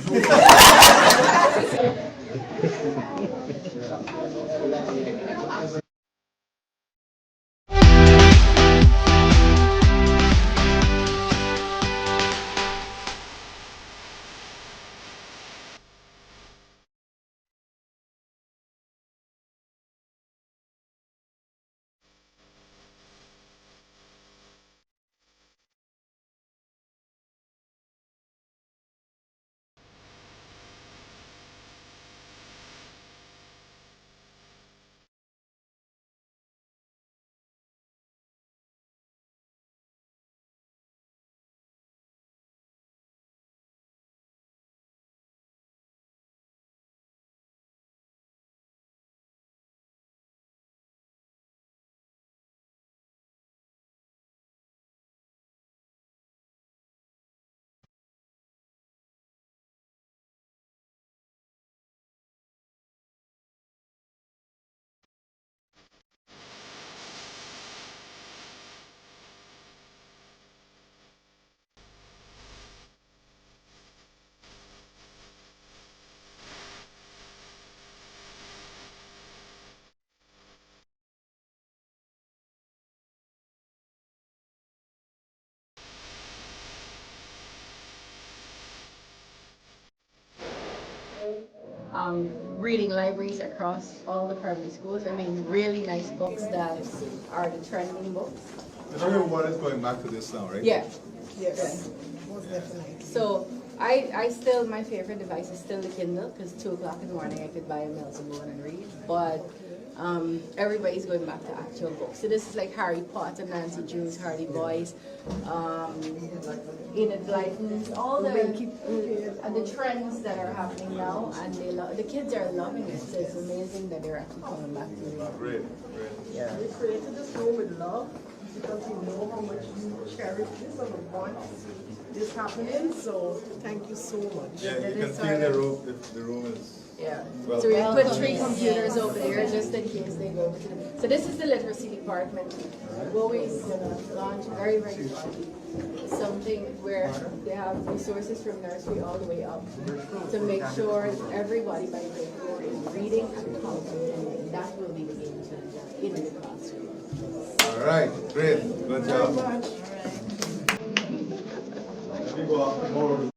Reading libraries across all the primary schools. I mean, really nice books that are the trending books. everyone is going back to this now, right? Yeah. Yes, most definitely. So I still, my favorite device is still the Kindle, because 2 o'clock in the morning I could buy a Mills and go in and read. But everybody's going back to actual books. So this is like Harry Potter, Nancy Drew's Hardy Boys, Enid Blyton's, all the trends that are happening now, and the kids are loving it. So it's amazing that they're actually coming back to read. Great. Yeah. We created this room with love because we know how much you cherish this and want this happening. So thank you so much. Yeah, you can feel the room. The room is Yeah. Well, So we put 3 computers over there just in case they go over to them. So this is the literacy department. I've always gone to very, very far. Something where they have resources from nursery all the way up to make sure everybody by grade 4 is reading and comprehending. That will be the game changer in the classroom. All right, great. Good job. Let me go up more.